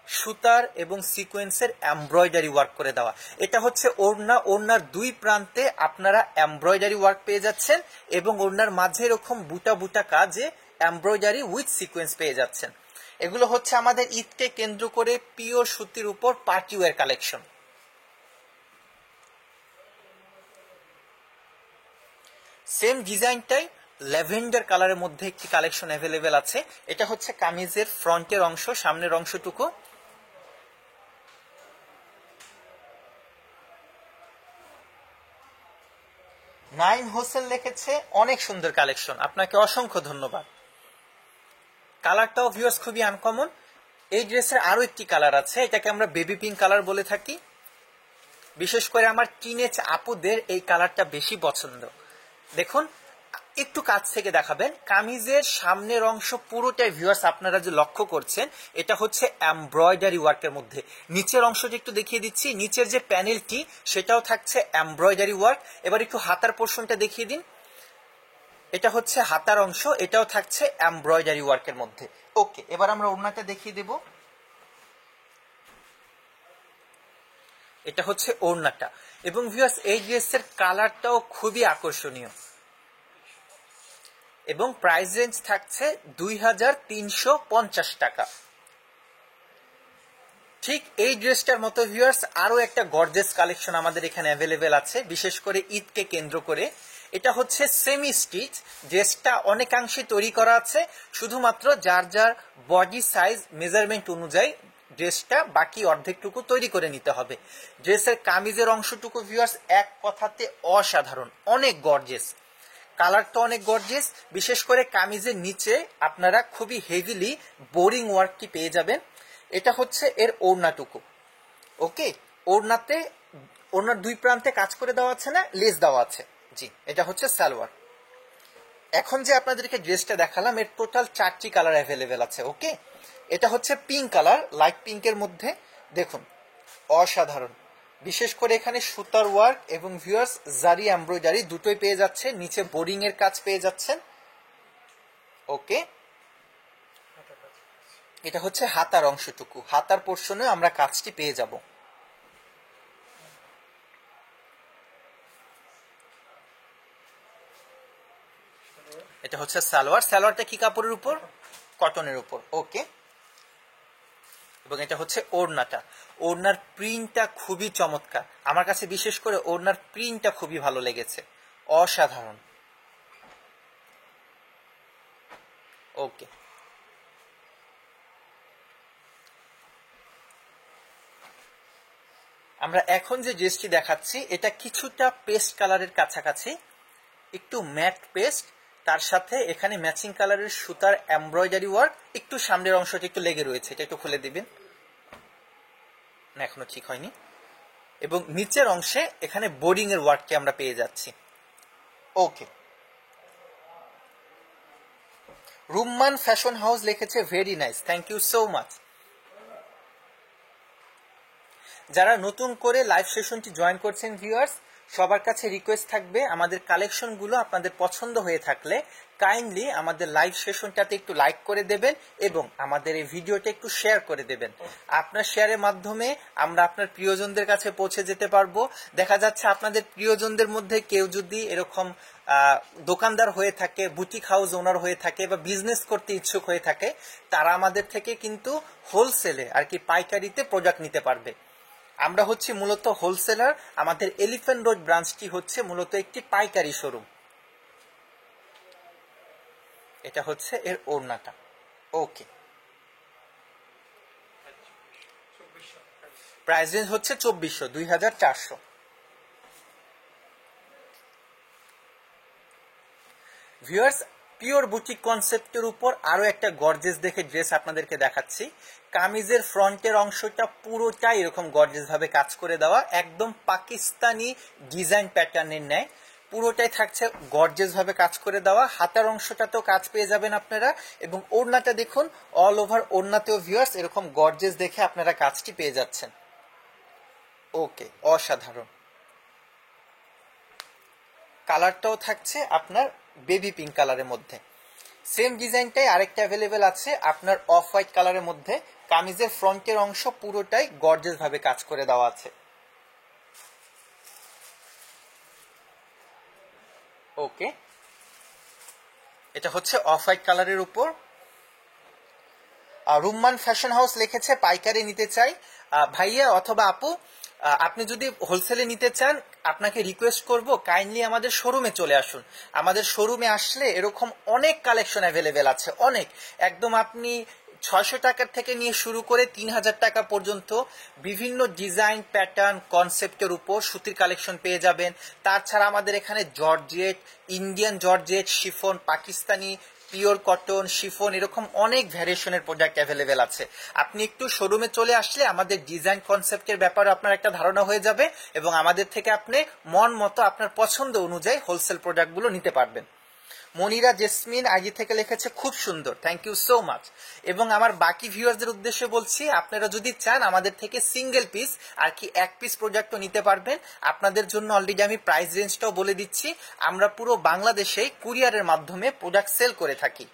[SPEAKER 1] সুতার এবং সিকোয়েন্সের এমব্রয়ডারি ওয়ার্ক করে দেওয়া। এটা হচ্ছে ওড়না, ওড়নার দুই প্রান্তে আপনারা এমব্রয়ডারি ওয়ার্ক পেয়ে যাচ্ছেন এবং ওড়নার মাঝে এরকম বুটা বুটা কাজে এমব্রয়ডারি উইথ সিকোয়েন্স পেয়ে যাচ্ছেন। এগুলো হচ্ছে আমাদের ঈদকে কেন্দ্র করে পিওর সুতির উপর পার্টি ওয়্যার কালেকশন। সেম ডিজাইনটাই ল্যাভেন্ডার কালারের মধ্যে একটি কালেকশন অ্যাভেলেবেল আছে। এটা হচ্ছে কামিজের ফ্রন্টের অংশ, সামনের অংশটুকু। নাইম হোসেন লিখেছে অনেক সুন্দর কালেকশন, আপনাকে অসংখ্য ধন্যবাদ। কালারটাও ভিউয়ার্স খুবই আনকমন। এই ড্রেসের আরো একটি কালার আছে, এটাকে আমরা বেবি পিঙ্ক কালার বলে থাকি। বিশেষ করে আমার টিনেজ আপুদের এই কালারটা বেশি পছন্দ। দেখুন একটু কাছ থেকে দেখাবেন, কামিজের সামনের অংশ পুরোটাই ভিউয়ার্স আপনারা যে লক্ষ্য করছেন এটা হচ্ছে এমব্রয়ডারি ওয়ার্কের মধ্যে। নিচের অংশটা একটু দেখিয়ে দিচ্ছি, নিচের যে প্যানেলটি সেটাও থাকছে এমব্রয়ডারি ওয়ার্ক। এবার একটু হাতার পোর্শনটা দেখিয়ে দিন, এটা হচ্ছে হাতার অংশ, এটাও থাকছে এমব্রয়ডারি ওয়ার্কের মধ্যে। ওকে, এবার আমরা ওড়নাটা দেখিয়ে দেব। এটা হচ্ছে ওড়নাটা এবং ভিউয়ার্স এই ড্রেসের কালারটাও খুবই আকর্ষণীয় এবং প্রাইস রেঞ্জ থাকছে 2350 টাকা। ঠিক এই ড্রেসটার মতো ভিউয়ার্স আরো একটা গর্জিয়াস কালেকশন আমাদের এখানে অ্যাভেলেবেল আছে, বিশেষ করে ঈদকে কেন্দ্র করে। এটা হচ্ছে সেমি স্টিচ, ড্রেসটা অনেকাংশে তৈরি করা আছে, শুধুমাত্র যার যার বডি সাইজ মেজারমেন্ট অনুযায়ী ড্রেসটা বাকি অর্ধেকটুকু তৈরি করে নিতে হবে। ড্রেসের কামিজের অংশটুকু ভিউয়ার্স এক কথাতে অসাধারণ, অনেক গর্জিয়াস। কালারটা অনেক গর্জিয়াস, বিশেষ করে কামিজের নিচে আপনারা খুবই হেভিলি বোরিং ওয়ার্কটি পেয়ে যাবেন। এটা হচ্ছে এর ওড়নাটুকু। ওকে, ওড়নাতে ওড়নার দুই প্রান্তে কাজ করে দেওয়া আছে না, লেস দেওয়া আছে। জি, এটা হচ্ছে সালোয়ার। এখন যে আপনাদেরকে ড্রেসটা দেখালাম এর টোটাল 4টি কালার অ্যাভেলেবেল আছে। ওকে, এটা হচ্ছে পিঙ্ক কালার, লাইট পিঙ্কের মধ্যে। দেখুন অসাধারণ, বিশেষ করে এখানে সুতার ওয়ার্ক এবং ভিউয়ার্স জারি এমব্রয়ডারি দুটোই পেয়ে যাচ্ছে, নিচে বোরিং এর কাজ পেয়ে যাচ্ছেন। ওকে, এটা হচ্ছে হাতার অংশটুকু, হাতার পোর্শনে আমরা কাজটি পেয়ে যাব। এটা হচ্ছে সালোয়ার, সালোয়ারটা কি কাপড়ের উপর? কটনের উপর। ওকে, এবং এটা হচ্ছে ওড়নাটা। ওড়নার প্রিন্টটা খুবই চমৎকার, আমার কাছে বিশেষ করে ওড়নার প্রিন্টটা খুবই ভালো লেগেছে, অসাধারণ। ওকে, আমরা এখন যে ড্রেসটি দেখাচ্ছি এটা কিছুটা পেস্ট কালারের কাছাকাছি, একটু ম্যাট পেস্ট, তার সাথে এখানে ম্যাচিং কালারের সুতার এমব্রয়ডারি ওয়ার্ক, একটু সামনের অংশটা একটু লেগে রয়েছে, এটা একটু খুলে দিবেন না, এখনো ঠিক হয়নি। এবং নিচের অংশে এখানে বোরিং এর ওয়ার্ককে আমরা পেয়ে যাচ্ছি। ওকে, রুম্মান ফ্যাশন হাউস লিখেছে very nice, thank you so much. যারা নতুন করে লাইভ সেশনটি জয়েন করছেন ভিউয়ার্স, সবার কাছে রিকোয়েস্ট থাকবে আমাদের কালেকশনগুলো আপনাদের পছন্দ হয়ে থাকলে কাইন্ডলি আমাদের লাইভ সেশনটাতে একটু লাইক করে দেবেন এবং আমাদের এই ভিডিওটা একটু শেয়ার করে দেবেন। আপনার শেয়ারের মাধ্যমে আমরা আপনার প্রিয়জনদের কাছে পৌঁছে যেতে পারবো। দেখা যাচ্ছে আপনাদের প্রিয়জনদের মধ্যে কেউ যদি এরকম দোকানদার হয়ে থাকে, বুটিক হাউস ওনার হয়ে থাকে বা বিজনেস করতে ইচ্ছুক হয়ে থাকে, তারা আমাদের থেকে কিন্তু হোলসেলে আর কি পাইকারিতে প্রোডাক্ট নিতে পারবে। আমরা হচ্ছে মূলত হোলসেলার, আমাদের এলিফ্যান্ট রোড ব্রাঞ্চটি হচ্ছে মূলত একটি পাইকারি শোরুম। এটা হচ্ছে এর ওড়নাটা। ওকে, প্রাইস রেঞ্জ হচ্ছে 2400 ভিউয়ার্স পিওর বুটিক কনসেপ্টের উপর আরো একটা গর্জেস দেখে ড্রেস আপনাদেরকে দেখাচ্ছি। কামিজের ফ্রন্টের অংশটা পুরোটাই এরকম গর্জেস ভাবে কাজ করে দেওয়া, একদম পাকিস্তানি ডিজাইন প্যাটার্নের ন্যায়। পুরোটাই থাকছে গর্জিয়াস ভাবে কাজ করে দেওয়া, হাতার অংশটাতেও কাজ পেয়ে যাবেন আপনারা, এবং ওড়নাটা দেখুন অল ওভার ওড়নাতেও ভিউয়ার্স এরকম গর্জিয়াস দেখে আপনারা কাজটি পেয়ে যাচ্ছেন। ওকে, অসাধারণ। কালারটাও থাকছে আপনার বেবি পিঙ্ক কালারের মধ্যে। সেম ডিজাইনটাই আরেকটা অ্যাভেলেবেল আছে আপনার অফ হোয়াইট কালারের মধ্যে। কামিজের ফ্রন্টের অংশ পুরোটাই গর্জিয়াস ভাবে কাজ করে দেওয়া আছে। ওকে, এটা হচ্ছে অফ হোয়াইট কালারের উপর। রুম্মান ফ্যাশন হাউস লিখেছে পাইকারি নিতে চাই। ভাইয়া অথবা আপু, আপনি যদি হোলসেলে নিতে চান আপনাকে রিকোয়েস্ট করব কাইন্ডলি আমাদের শোরুমে চলে আসুন। আমাদের শোরুমে আসলে এরকম অনেক কালেকশন অ্যাভেলেবেল আছে, অনেক। একদম আপনি 600 টাকার থেকে নিয়ে শুরু করে 3000 টাকা পর্যন্ত বিভিন্ন ডিজাইন প্যাটার্ন কনসেপ্টের উপর সুতির কালেকশন পেয়ে যাবেন। তাছাড়া আমাদের এখানে georgette, Indian georgette, chiffon, Pakistani, pure cotton, chiffon, এরকম অনেক ভ্যারিয়েশনের প্রোডাক্ট অ্যাভেলেবেল আছে। আপনি একটু শোরুমে চলে আসলে আমাদের ডিজাইন কনসেপ্টের ব্যাপারে আপনার একটা ধারণা হয়ে যাবে, এবং আমাদের থেকে আপনি মন মতো আপনার পছন্দ অনুযায়ী হোলসেল প্রোডাক্টগুলো নিতে পারবেন। মনিরা জেসমিন আগে থেকে লিখেছে খুব সুন্দর, থ্যাংক ইউ সো মাচ। এবং আমার বাকি ভিউয়ারদের উদ্দেশ্যে বলছি, আপনারা যদি চান আমাদের থেকে সিঙ্গেল পিস আর কি এক পিস প্রোডাক্টও নিতে পারবেন। আপনাদের জন্য অলরেডি আমি প্রাইস রেঞ্জটাও বলে দিচ্ছি। আমরা পুরো বাংলাদেশে কুরিয়ারের মাধ্যমে প্রোডাক্ট সেল করে থাকি,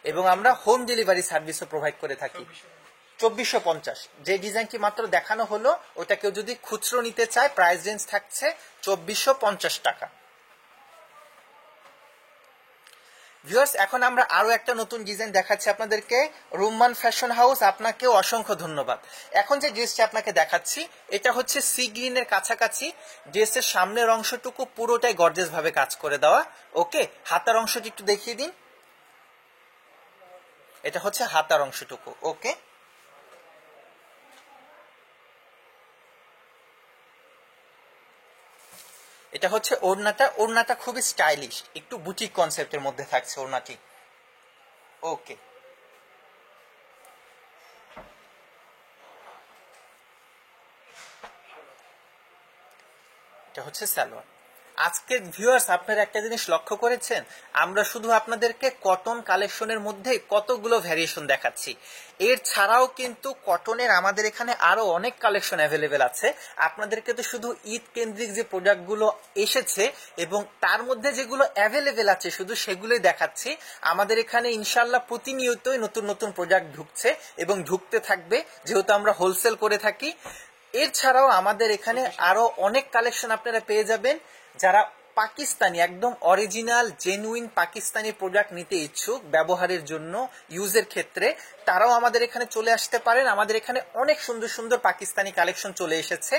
[SPEAKER 1] এবং আমরা হোম ডেলিভারি সার্ভিসও প্রোভাইড করে থাকি। 2450, যে ডিজাইনটি মাত্র দেখানো হলো ওটা কেউ যদি খুচরো নিতে চায় প্রাইস রেঞ্জ থাকছে 2450 টাকা। ভিউয়ার্স, এখন আমরা আরো একটা নতুন ডিজাইন দেখাচ্ছি আপনাদেরকে। রুম্মান ফ্যাশন হাউস, আপনাকেও অসংখ্য ধন্যবাদ। এখন যে ড্রেসটি আপনাকে দেখাচ্ছি এটা হচ্ছে সি গ্রিনের কাছাকাছি। ড্রেসের সামনের অংশটুকু পুরোটাই গর্জিয়াস ভাবে কাজ করে দেওয়া। ওকে, হাতার অংশটি একটু দেখিয়ে দিন। এটা হচ্ছে হাতার অংশটুকু। ওকে, এটা হচ্ছে ওড়নাটা। ওড়নাটা খুবই স্টাইলিশ, একটু বুটিক কনসেপ্টের মধ্যে থাকছে ওড়নাটি। ওকে, এটা হচ্ছে সালোয়ার। আজকের ভিউয়ার্স, আপনারা একটা জিনিস লক্ষ্য করেছেন, আমরা শুধু আপনাদেরকে কটন কালেকশনের মধ্যে কতগুলো ভ্যারিয়েশন দেখাচ্ছি। এর ছাড়াও কিন্তু কটনের আমাদের এখানে আরো অনেক কালেকশন অ্যাভেলেবেল আছে। আপনাদেরকে তো শুধু ঈদ কেন্দ্রিক যে প্রোডাক্টগুলো এসেছে এবং তার মধ্যে যেগুলো অ্যাভেলেবেল আছে শুধু সেগুলোই দেখাচ্ছি। আমাদের এখানে ইনশাল্লাহ প্রতিনিয়তই নতুন নতুন প্রোডাক্ট ঢুকছে এবং ঢুকতে থাকবে, যেহেতু আমরা হোলসেল করে থাকি। এর ছাড়াও আমাদের এখানে আরো অনেক কালেকশন আপনারা পেয়ে যাবেন। যারা পাকিস্তানি, একদম অরিজিনাল জেনুইন পাকিস্তানি প্রোডাক্ট নিতে ইচ্ছুক ব্যবহারের জন্য, ইউজের ক্ষেত্রে, তারাও আমাদের এখানে চলে আসতে পারেন। আমাদের এখানে অনেক সুন্দর সুন্দর পাকিস্তানি কালেকশন চলে এসেছে।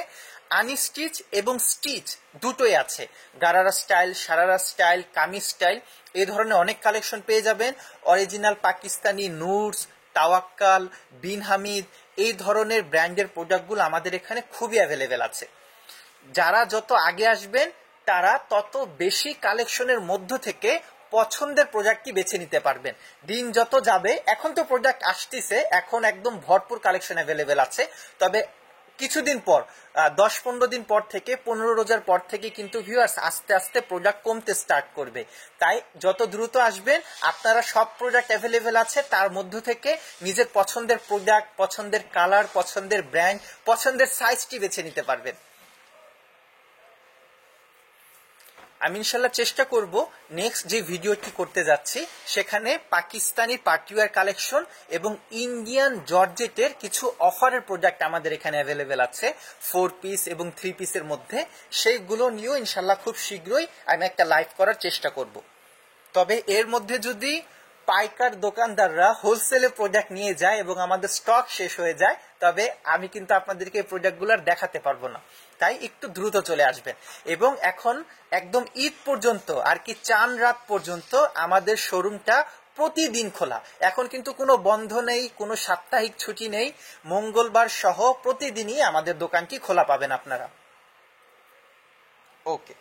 [SPEAKER 1] আনস্টিচ এবং স্টিচ দুটোই আছে। Gharara style, sharara style, kameez style, এই ধরনের অনেক কালেকশন পেয়ে যাবেন। অরিজিনাল পাকিস্তানি নুরস, তাওয়াক্কাল, বিন হামিদ, এই ধরনের ব্র্যান্ডের প্রোডাক্টগুলো আমাদের এখানে খুবই অ্যাভেলেবেল আছে। যারা যত আগে আসবেন তারা তত বেশি কালেকশনের মধ্য থেকে পছন্দের প্রোডাক্টটি বেছে নিতে পারবেন। দিন যত যাবে, এখন তো প্রোডাক্ট আসতেছে, এখন একদম ভরপুর কালেকশন অ্যাভেলেবেল আছে। তবে কিছুদিন পর, 10-15 দিন পর থেকে, 15 রোজার পর থেকে কিন্তু ভিউয়ার্স আস্তে আস্তে প্রোডাক্ট কমতে স্টার্ট করবে। তাই যত দ্রুত আসবেন, আপনারা সব প্রোডাক্ট অ্যাভেলেবেল আছে, তার মধ্য থেকে নিজের পছন্দের প্রোডাক্ট, পছন্দের কালার, পছন্দের ব্র্যান্ড, পছন্দের সাইজটি বেছে নিতে পারবেন। আমি ইনশাল্লাহ চেষ্টা করব নেক্সট যে ভিডিওটি করতে যাচ্ছি সেখানে পাকিস্তানি পার্টিওয়ার কালেকশন এবং ইন্ডিয়ান জর্জেটের কিছু অফারের প্রোডাক্ট আমাদের এখানে অ্যাভেলেবেল আছে 4 পিস এবং 3 পিসের মধ্যে। সেইগুলো নিয়েও ইনশাল্লাহ খুব শীঘ্রই আমি একটা লাইভ করার চেষ্টা করব। তবে এর মধ্যে যদি পাইকার দোকানদাররা হোলসেলে প্রোডাক্ট নিয়ে যায় এবং আমাদের স্টক শেষ হয়ে যায়, তবে আমি কিন্তু আপনাদেরকে এই প্রোডাক্টগুলো দেখাতে পারবো না। তাই একটু দ্রুত চলে আসবেন। এবং এখন একদম ঈদ পর্যন্ত আর কি, চান রাত পর্যন্ত আমাদের শোরুমটা প্রতিদিন খোলা। এখন কিন্তু কোনো বন্ধ নেই, কোনো সাপ্তাহিক ছুটি নেই। মঙ্গলবার সহ প্রতিদিনই আমাদের দোকানটি খোলা পাবেন আপনারা। ওকে,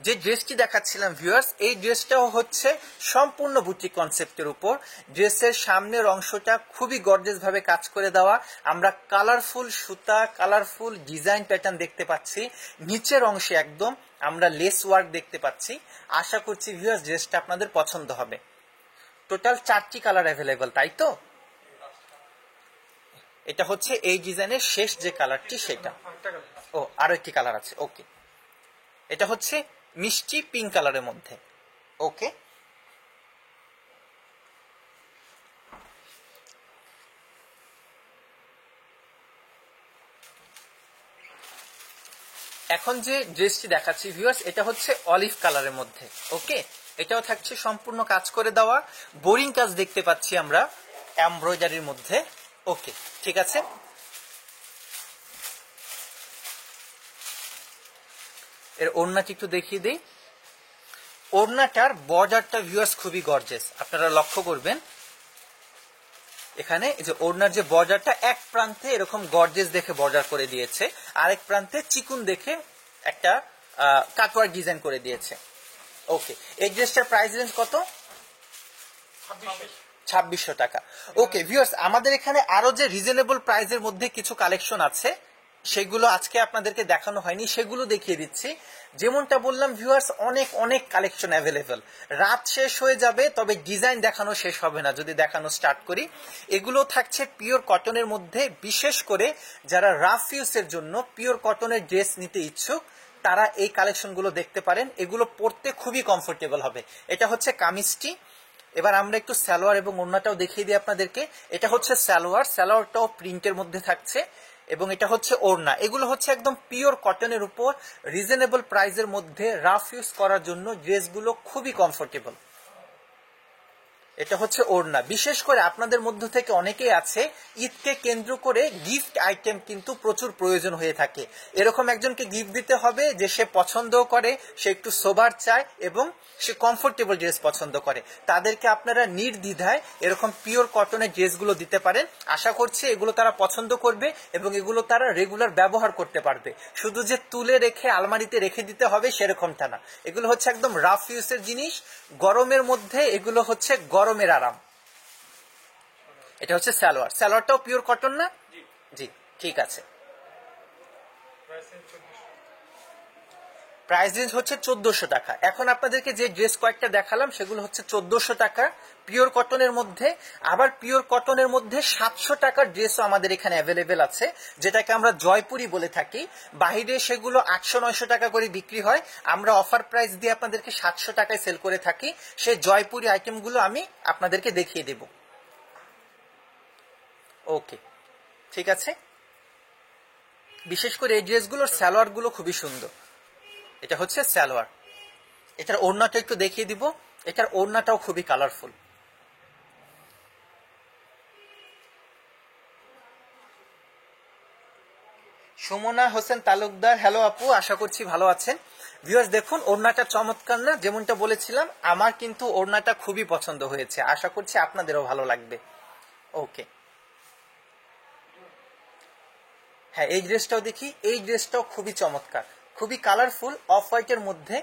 [SPEAKER 1] যে ড্রেসটি দেখাচ্ছিলাম ভিউয়ার্স, এই ড্রেসটাও হচ্ছে সম্পূর্ণ বুটিক কনসেপ্টের উপর। ড্রেসের সামনের অংশটা খুবই গর্জিয়াস ভাবে কাজ করে দেওয়া, আমরা কালারফুল সুতা, কালারফুল ডিজাইন প্যাটার্ন দেখতে পাচ্ছি। নিচের অংশে একদম আমরা লেস ওয়ার্ক দেখতে পাচ্ছি। আশা করছি ভিউয়ার্স ড্রেসটা আপনাদের পছন্দ হবে। টোটাল 4টি কালার অ্যাভেলেবল, তাই তো? এটা হচ্ছে এই ডিজাইনের শেষ যে কালারটি সেটা। ও আরো একটি কালার আছে, ওকে। এটা হচ্ছে মিষ্টি পিঙ্ক কালারের মধ্যে, ওকে। এখন যে ড্রেসটি দেখাচ্ছি ভিউয়ার্স, এটা হচ্ছে অলিভ কালারের মধ্যে, ওকে। এটাও থাকছে সম্পূর্ণ কাজ করে দেওয়া, বোরিং কাজ দেখতে পাচ্ছি আমরা এমব্রয়ডারির মধ্যে, ওকে ঠিক আছে। এর ওড়নাটি একটু দেখিয়ে দিই। ওড়নাটার বর্ডারটা ভিউয়ার্স খুবই গর্জিয়াস, আপনারা লক্ষ্য করবেন এখানে যে ওড়নার যে বর্ডারটা এক প্রান্তে এরকম গর্জিয়াস দেখে বর্ডার করে দিয়েছে, আরেক প্রান্তে চিকুন দেখে একটা কাটওয়ার্ক ডিজাইন করে দিয়েছে, ওকে। এই ড্রেসটার প্রাইস রেঞ্জ কত? 2600 টাকা, ওকে। ভিউয়ার্স আমাদের এখানে আরো যে রিজনেবল প্রাইসের মধ্যে কিছু কালেকশন আছে, সেগুলো আজকে আপনাদেরকে দেখানো হয়নি, সেগুলো দেখিয়ে দিচ্ছি। যেমনটা বললাম ভিউয়ার্স, অনেক অনেক কালেকশন অ্যাভেলেবল। রাত শেষ হয়ে যাবে, তবে ডিজাইন দেখানো শেষ হবে না যদি দেখানো স্টার্ট করি। এগুলো থাকছে পিওর কটনের মধ্যে, বিশেষ করে যারা রাফ ইউজের জন্য পিওর কটনের ড্রেস নিতে ইচ্ছুক তারা এই কালেকশনগুলো দেখতে পারেন। এগুলো পরতে খুবই কমফোর্টেবল হবে। এটা হচ্ছে কামিজটি। এবার আমরা একটু সালোয়ার এবং ওড়নাটাও দেখিয়ে দিই আপনাদেরকে। এটা হচ্ছে সালোয়ার, সালোয়ারটাও প্রিন্টের মধ্যে থাকছে, এবং এটা হচ্ছে ওড়না। এগুলো হচ্ছে একদম পিওর কটনের উপর, রিজনেবল প্রাইসের মধ্যে রাফ ইউজ করার জন্য ড্রেসগুলো খুবই কমফোর্টেবল। এটা হচ্ছে ওড়না। বিশেষ করে আপনাদের মধ্য থেকে অনেকেই আছে ঈদকে কেন্দ্র করে গিফট আইটেম কিন্তু প্রচুর প্রয়োজন হয়ে থাকে। এরকম একজনকে গিফট দিতে হবে যে সে পছন্দও করে, সে একটু সোবার চায় এবং সে কমফোর্টেবল ড্রেস পছন্দ করে। তাদেরকে আপনারা নির্দ্বিধায় এরকম পিওর কটনের ড্রেসগুলো দিতে পারেন। আশা করছি এগুলো তারা পছন্দ করবে এবং এগুলো তারা রেগুলার ব্যবহার করতে পারবে। শুধু যে তুলে রেখে আলমারিতে রেখে দিতে হবে সেরকমটা না। এগুলো হচ্ছে একদম রাফ ইউজের জিনিস, গরমের মধ্যে এগুলো হচ্ছে গরমের আরাম। এটা হচ্ছে সালোয়ার, সালোয়ারটাও পিওর কটন না? জি ঠিক আছে। প্রাইস রেঞ্জ হচ্ছে 1400 টাকা। এখন আপনাদেরকে যে ড্রেস কয়েকটা দেখালাম সেগুলো হচ্ছে 1400 টাকা পিওর কটনের মধ্যে। আবার পিওর কটনের মধ্যে 700 টাকার ড্রেসও আমাদের এখানে অ্যাভেলেবেল আছে, যেটাকে আমরা জয়পুরি বলে থাকি। বাহিরে সেগুলো 800-900 টাকা করে বিক্রি হয়, আমরা অফার প্রাইস দিয়ে আপনাদেরকে 700 টাকায় সেল করে থাকি। সেই জয়পুরি আইটেমগুলো আমি আপনাদেরকে দেখিয়ে দেব, ওকে ঠিক আছে। বিশেষ করে এই ড্রেসগুলোর সালোয়ারগুলো খুবই সুন্দর। এটা হচ্ছে সালোয়ার। এটার ওড়নাটা একটু দেখিয়ে দিব। এটার ওড়নাটাও খুবই কালারফুল। সুমনা হোসেন তালুকদার, হ্যালো আপু, আশা করছি ভালো আছেন। ভিউয়ার্স দেখুন ওড়নাটা চমৎকার না? যেমনটা বলেছিলাম আমার কিন্তু ওড়নাটা খুবই পছন্দ হয়েছে, আশা করছি আপনাদেরও ভালো লাগবে, ওকে। হ্যাঁ এই ড্রেসটাও দেখি, এই ড্রেসটাও খুবই চমৎকার, খুবই কালারফুল, অফ হোয়াইটের মধ্যে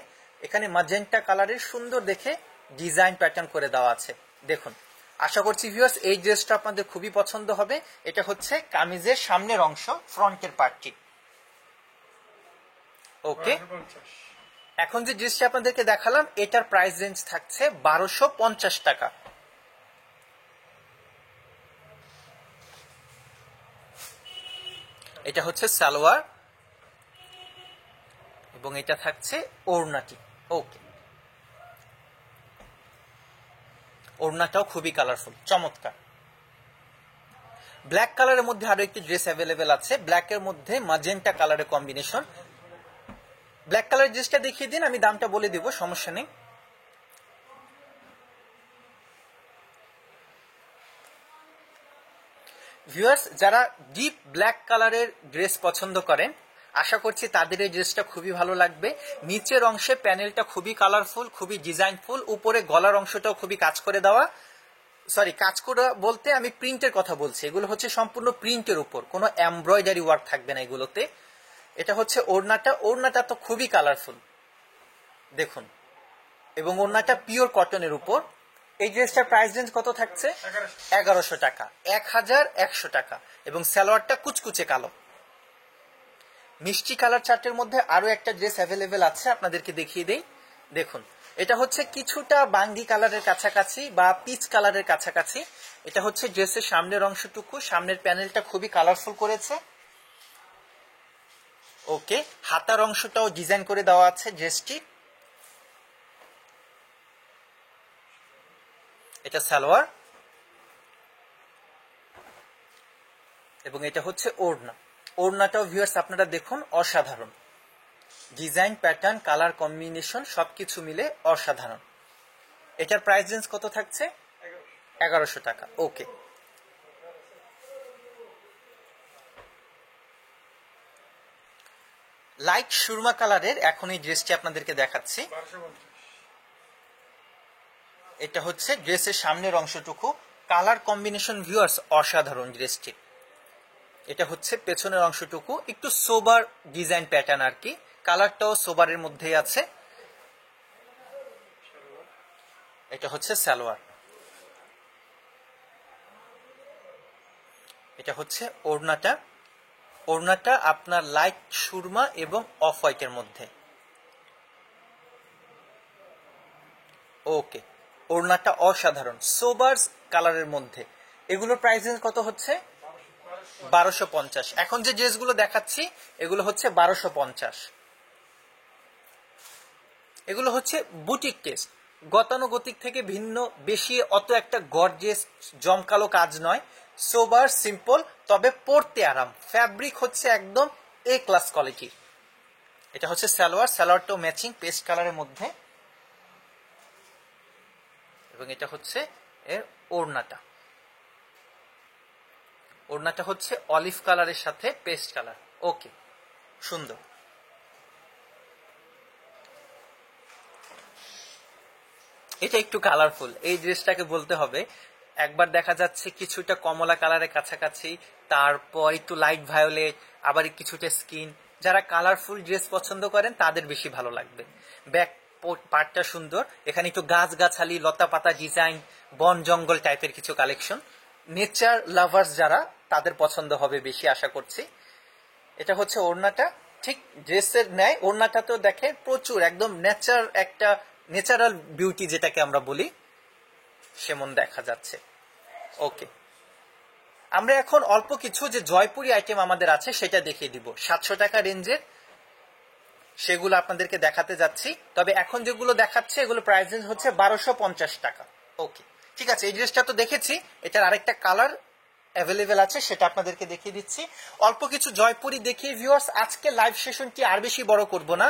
[SPEAKER 1] এখানে ম্যাজেন্টা কালারের সুন্দর দেখে ডিজাইন প্যাটার্ন করে দেওয়া আছে। দেখুন আশা করছি ভিউয়ার্স এই ড্রেসটা আপনাদের খুবই পছন্দ হবে। এটা হচ্ছে কামিজের সামনের অংশ, ফ্রন্টের পার্টটি, ওকে। এখন যে ড্রেসটি আপনাদেরকে দেখালাম এটার প্রাইস রেঞ্জ থাকছে 1250 টাকা। এটা হচ্ছে সালোয়ার এবং এটা থাকছে ওড়নাটি, ওকে। ওড়নাটাও খুবই কালারফুল, চমৎকার। ব্ল্যাক কালারের মধ্যে আরো একটি ড্রেস অ্যাভেলেবেল আছে, ব্ল্যাকের মধ্যে ম্যাজেন্টা কালারের কম্বিনেশন। ব্ল্যাক কালার ড্রেসটা দেখিয়ে দিন, আমি দামটা বলে দেব, সমস্যা নেই। ভিউয়ার্স যারা ডিপ ব্ল্যাক কালারের ড্রেস পছন্দ করেন আশা করছি তাদের এই ড্রেসটা খুবই ভালো লাগবে। নিচের অংশে প্যানেলটা খুবই কালারফুল, খুবই ডিজাইনফুল, উপরে গলার অংশটাও খুবই কাজ করে দেওয়া, সরি কাজ করা বলতে আমি প্রিন্টের কথা বলছি, এগুলো হচ্ছে সম্পূর্ণ প্রিন্টের উপর, কোনো এমব্রয়ডারি ওয়ার্ক থাকবে না এগুলোতে। এটা হচ্ছে ওড়নাটা, ওড়নাটা তো খুবই কালারফুল, দেখুন, এবং ওড়নাটা পিওর কটনের উপর। এই ড্রেসটার প্রাইস রেঞ্জ কত থাকছে? 1100 টাকা, 1100 টাকা। এবং সালোয়ারটা কুচকুচে কালো, মিষ্টি কালার চার্টের মধ্যে আরো একটা ড্রেস অ্যাভেলেবেল আছে, আপনাদেরকে দেখিয়ে দেই। দেখুন, এটা হচ্ছে কিছুটা বাঙ্গি কালারের কাছাকাছি বা পিচ কালারের কাছাকাছি। এটা হচ্ছে ড্রেসের সামনের অংশটুকু, সামনের প্যানেলটা খুবই কালারফুল করেছে। ওকে, হাতার অংশটাও ডিজাইন করে দেওয়া আছে ড্রেসটি। এটা সালোয়ার এবং এটা হচ্ছে ওড়না। ওড়নাটাও ভিউয়ার্স আপনারা দেখুন, অসাধারণ ডিজাইন, প্যাটার্ন, কালার কম্বিনেশন সবকিছু মিলে অসাধারণ। এটার প্রাইস রেঞ্জ কত থাকছে? 1100 টাকা। ওকে, লাইট সুরমা কালারের এখন এই ড্রেসটি আপনাদেরকে দেখাচ্ছি। এটা হচ্ছে ড্রেসের সামনের অংশটুকু, কালার কম্বিনেশন ভিউয়ার্স অসাধারণ ড্রেসটি। এটা হচ্ছে পেছনের অংশটুকু, একটু সোবার ডিজাইন প্যাটার্ন আর কি, কালারটাও সোবারের মধ্যেই আছে। এটা হচ্ছে সালোয়ার, এটা হচ্ছে ওড়নাটা। ওড়নাটা আপনার লাইট সুরমা এবং অফ হোয়াইটের মধ্যে। ওকে, ওড়নাটা অসাধারণ সোবার কালারের মধ্যে। এগুলোর প্রাইস কত হচ্ছে? 1250। এখন যে ড্রেসগুলো দেখাচ্ছি এগুলো হচ্ছে 1250। এগুলো হচ্ছে বুটিক টেস্ট, গতানুগতিক থেকে ভিন্ন, বেশি অত একটা গর্জিয়াস জমকালো কাজ নয়, সোবার সিম্পল, তবে পরতে আরাম। ফ্যাব্রিক হচ্ছে একদম এ ক্লাস কোয়ালিটি। এটা হচ্ছে সালোয়ার, সালোয়ারটাও ম্যাচিং পেস্ট কালারের মধ্যে। এবং এটা হচ্ছে এর ওড়নাটা। ওড়নাটা হচ্ছে অলিভ কালারের সাথে পেস্ট কালার। ওকে, সুন্দর। এটা একটু কালারফুল, এই ড্রেসটাকে বলতে হবে। একবার দেখা যাচ্ছে কিছুটা কমলা কালারের কাছাকাছি, তারপর একটু লাইট ভায়োলেট, আবার কিছুটা স্কিন। যারা কালারফুল ড্রেস পছন্দ করেন তাদের বেশি ভালো লাগবে। ব্যাক পার্টটা সুন্দর, এখানে একটু গাছ গাছালি, লতা পাতা ডিজাইন, বন জঙ্গল টাইপের কিছু কালেকশন। নেচার লাভার্স যারা, তাদের পছন্দ হবে বেশি আশা করছি। এটা হচ্ছে ওড়নাটা, ঠিক ড্রেসের ন্যায় ওড়নাটা তো দেখেন প্রচুর একদম নেচার, একটা ন্যাচারাল বিউটি যেটাকে আমরা বলি সেমন দেখা যাচ্ছে। ওকে, আমরা এখন অল্প কিছু যে জয়পুরি আইটেম আমাদের আছে সেটা দেখিয়ে দিব। 700 টাকা রেঞ্জের সেগুলো আপনাদেরকে দেখাতে যাচ্ছি। তবে এখন যেগুলো দেখাচ্ছে এগুলো প্রাইস রেঞ্জ হচ্ছে 1250 টাকা। ওকে, ঠিক আছে, এই ড্রেসটা তো দেখেছি, এটার আরেকটা কালার অ্যাভেলেবেল আছে, সেটা আপনাদেরকে দেখিয়ে দিচ্ছি। অল্প কিছু জয়পুরি দেখিয়ে ভিউয়ার্স আজকে লাইভ সেশনটি আর বেশি বড় করব না।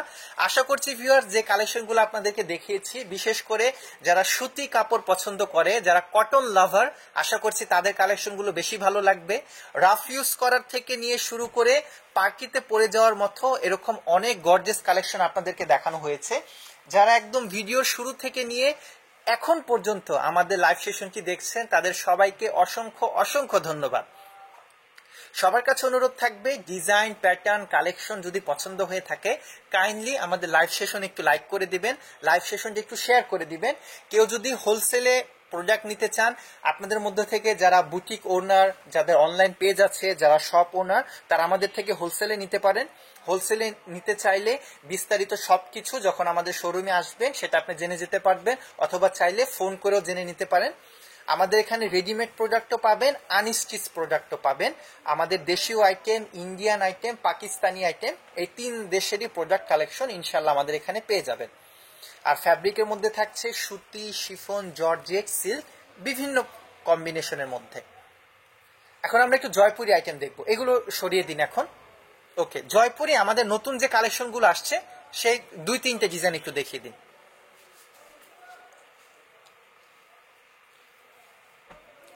[SPEAKER 1] আশা করছি ভিউয়ার্স যে কালেকশনগুলো আপনাদেরকে দেখিয়েছি, বিশেষ করে যারা সুতি কাপড় পছন্দ করে, যারা কটন লাভার, আশা করছি তাদের কালেকশনগুলো বেশি ভালো লাগবে। রাফ ইউজ করার থেকে নিয়ে শুরু করে পার্টিতে পরে যাওয়ার মতো এরকম অনেক গর্জিয়াস কালেকশন আপনাদেরকে দেখানো হয়েছে। যারা একদম ভিডিওর শুরু থেকে নিয়ে এখন পর্যন্ত আমাদের লাইভ সেশনটি দেখছেন তাদের সবাইকে অসংখ্য অসংখ্য ধন্যবাদ। সবার কাছে অনুরোধ থাকবে, ডিজাইন, প্যাটার্ন, কালেকশন যদি পছন্দ হয়ে থাকে কাইন্ডলি আমাদের লাইভ সেশন একটু লাইক করে দিবেন, লাইভ সেশনটি একটু শেয়ার করে দিবেন। কেউ যদি হোলসেলে প্রোডাক্ট নিতে চান, আপনাদের মধ্যে থেকে যারা বুটিক ওনার, যাদের অনলাইন পেজ আছে, যারা শপ ওনার, তারা আমাদের থেকে হোলসেলে নিতে পারেন। হোলসেলে নিতে চাইলে বিস্তারিত সবকিছু যখন আমাদের শোরুমে আসবেন সেটা আপনি জেনে যেতে পারবেন, অথবা চাইলে ফোন করেও জেনে নিতে পারেন। আমাদের এখানে রেডিমেড প্রোডাক্টও পাবেন, আনস্টিচ প্রোডাক্টও পাবেন। আমাদের দেশীয় item, Indian item, Pakistani item, এই 3 দেশেরই প্রোডাক্ট কালেকশন ইনশাল্লাহ আমাদের এখানে পেয়ে যাবেন। আর ফ্যাব্রিকের মধ্যে থাকছে সুতি, শিফন, জর্জেট, সিল্ক, বিভিন্ন কম্বিনেশনের মধ্যে। এখন আমরা একটু জয়পুরি আইটেম দেখবো, এগুলো সরিয়ে দিন এখন। ওকে, জয়পুরি আমাদের নতুন যে কালেকশনগুলো আসছে সেই 2-3টে ডিজাইন একটু দেখিয়ে দিন।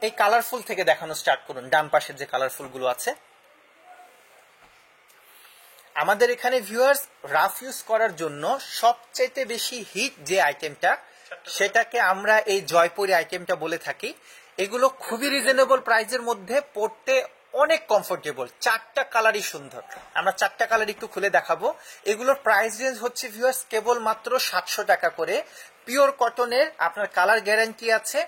[SPEAKER 1] এই কালারফুল থেকে দেখানো স্টার্ট করুন, ডান পাশের যে কালারফুল গুলো আছে। আমাদের এখানে ভিউয়ার্স রাফ ইউজ করার জন্য সবচেয়ে বেশি হিট যে আইটেমটা, সেটাকে আমরা এই জয়পুরি আইটেমটা বলে থাকি। এগুলো খুবই রিজনেবল প্রাইসের মধ্যে, পড়তে অনেক কমফোর্টেবল, 4টা কালারই সুন্দর। আমরা 4টা কালার একটু খুলে দেখাবো। এগুলোর প্রাইস রেঞ্জ হচ্ছে ভিউয়ার্স কেবল মাত্র 700 টাকা করে। পিওর কটনের, আপনার কালার গ্যারান্টি আছে।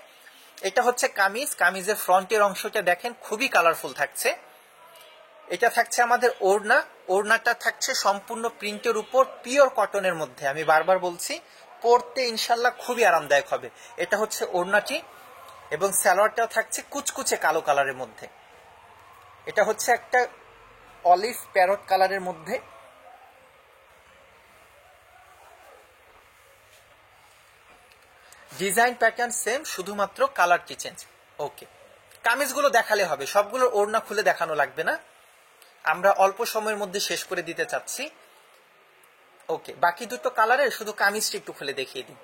[SPEAKER 1] এটা হচ্ছে কামিজ, কামিজের ফ্রন্টের অংশটা দেখেন খুবই কালারফুল থাকছে। এটা থাকছে আমাদের ওড়না, ওড়নাটা থাকছে সম্পূর্ণ প্রিন্টের উপর পিওর কটনের মধ্যে। আমি বারবার বলছি, পরতে ইনশাল্লাহ খুবই আরামদায়ক হবে। এটা হচ্ছে ওড়নাটি, এবং সালোয়ারটা থাকছে কুচকুচে কালো কালারের মধ্যে। এটা হচ্ছে একটা অলিভ প্যারট কালারের মধ্যে। ডিজাইন প্যাটার্ন সেম, শুধুমাত্র কালারটি চেঞ্জ। ওকে, কামিজগুলো দেখালে হবে, সবগুলোর ওড়না খুলে দেখানো লাগবে না, আমরা অল্প সময়ের মধ্যে শেষ করে দিতে চাচ্ছি। ওকে, বাকি দুটো কালারের শুধু কামিজটি একটু খুলে দেখিয়ে দিই।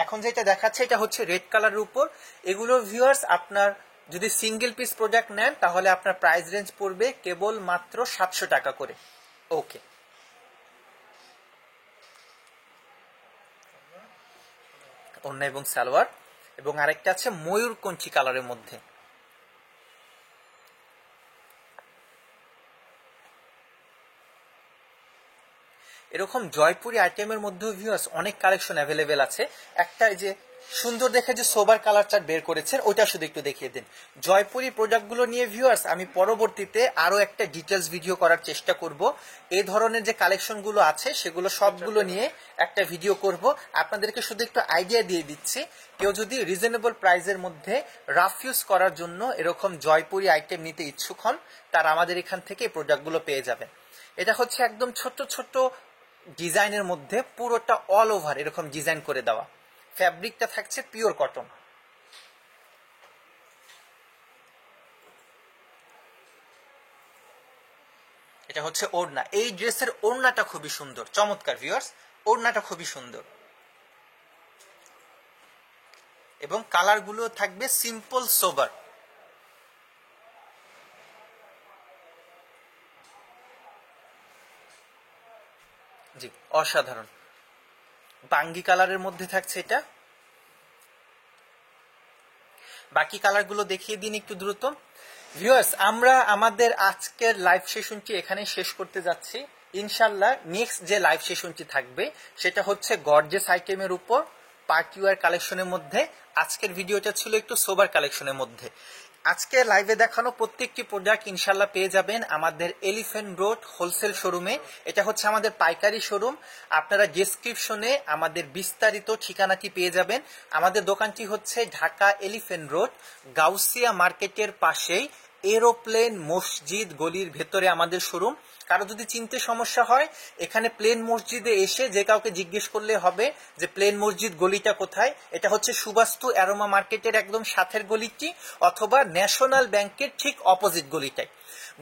[SPEAKER 1] এখন যেটা দেখাচ্ছে এটা হচ্ছে রেড কালারের উপর। এগুলো ভিউয়ার্স আপনার যদি সিঙ্গেল পিস প্রোডাক্ট নেন তাহলে আপনার প্রাইস রেঞ্জ পড়বে কেবল মাত্র 700 টাকা করে। ওকে, ওড়না এবং সালোয়ার, এবং আরেকটা আছে ময়ূরকণ্ঠী কালারের মধ্যে। এরকম জয়পুরি আইটেমের মধ্যেও ভিউয়ার্স অনেক কালেকশন অ্যাভেলেবেল আছে। একটা যে সুন্দর দেখে যে সোবার কালার চার্ট বের করেছেন ওইটা শুধু একটু দেখিয়ে দিন। জয়পুরি প্রোডাক্টগুলো নিয়ে ভিউয়ার্স আমি পরবর্তীতে আরো একটা ডিটেলস ভিডিও করার চেষ্টা করব। এই ধরনের যে কালেকশনগুলো আছে সেগুলো সবগুলো নিয়ে একটা ভিডিও করব। আপনাদেরকে শুধু একটু আইডিয়া দিয়ে দিচ্ছি, কেউ যদি রিজনেবল প্রাইসের মধ্যে রাফ ইউজ করার জন্য এরকম জয়পুরি আইটেম নিতে ইচ্ছুক হন, তারা আমাদের এখান থেকে এই প্রোডাক্টগুলো পেয়ে যাবেন। এটা হচ্ছে একদম ছোট ছোট ডিজাইনের মধ্যে পুরোটা অল ওভার এরকম ডিজাইন করে দেওয়া। ফ্যাব্রিকটা থাকছে পিওর কটন। এটা হচ্ছে ওড়না। এই ড্রেসের ওড়নাটা খুবই সুন্দর, চমৎকার ভিউয়ার্স, ওড়নাটা খুবই সুন্দর, এবং কালারগুলো থাকবে সিম্পল সোবার। জি, অসাধারণ বাঙ্গি কালারের মধ্যে থাকছে এটা। বাকি কালারগুলো দেখিয়ে দিন একটু দ্রুত। ভিউয়ার্স আমরা আমাদের আজকের লাইভ সেশনটি এখানে শেষ করতে যাচ্ছি। ইনশাল্লাহ নেক্সট যে লাইভ সেশনটি থাকবে সেটা হচ্ছে গর্জিয়াস আইটেমের উপর পার্টি ওয়্যার কালেকশনের মধ্যে। আজকের ভিডিওটা ছিল একটু সোবার কালেকশনের মধ্যে। আজকে লাইভে দেখানো প্রত্যেকটি প্রোডাক্ট ইনশাল্লাহ পেয়ে যাবেন আমাদের এলিফ্যান্ট রোড হোলসেল শোরুমে। এটা হচ্ছে আমাদের পাইকারি শোরুম। আপনারা ডেসক্রিপশনে আমাদের বিস্তারিত ঠিকানাটি পেয়ে যাবেন। আমাদের দোকানটি হচ্ছে ঢাকা এলিফ্যান্ট রোড গাউসিয়া মার্কেটের পাশেই এরোপ্লেন মসজিদ গলির ভেতরে আমাদের শোরুম। কারো যদি চিনতে সমস্যা হয়, এখানে প্লেন মসজিদে এসে যে কাউকে জিজ্ঞেস করলে হবে যে প্লেন মসজিদ গলিটা কোথায়। এটা হচ্ছে সুবাস্তু অ্যারোমা মার্কেটের একদম সাথের গলিটি, অথবা ন্যাশনাল ব্যাংকের ঠিক অপোজিট গলিটাই।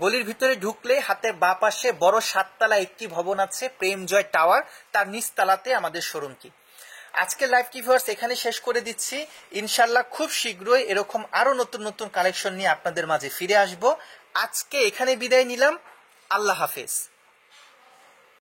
[SPEAKER 1] গলির ভিতরে ঢুকলে হাতের বাঁ পাশে বড় 7তলা একটি ভবন আছে, প্রেমজয় টাওয়ার, তার নিচতলাতে আমাদের শোরুমটি। আজকের লাইভটি ভিউয়ার্স এখানে শেষ করে দিচ্ছি। ইনশাল্লাহ খুব শীঘ্রই এরকম আরো নতুন নতুন কালেকশন নিয়ে আপনাদের মাঝে ফিরে আসব। আজকে এখানে বিদায় নিলাম, আল্লাহ হাফেজ।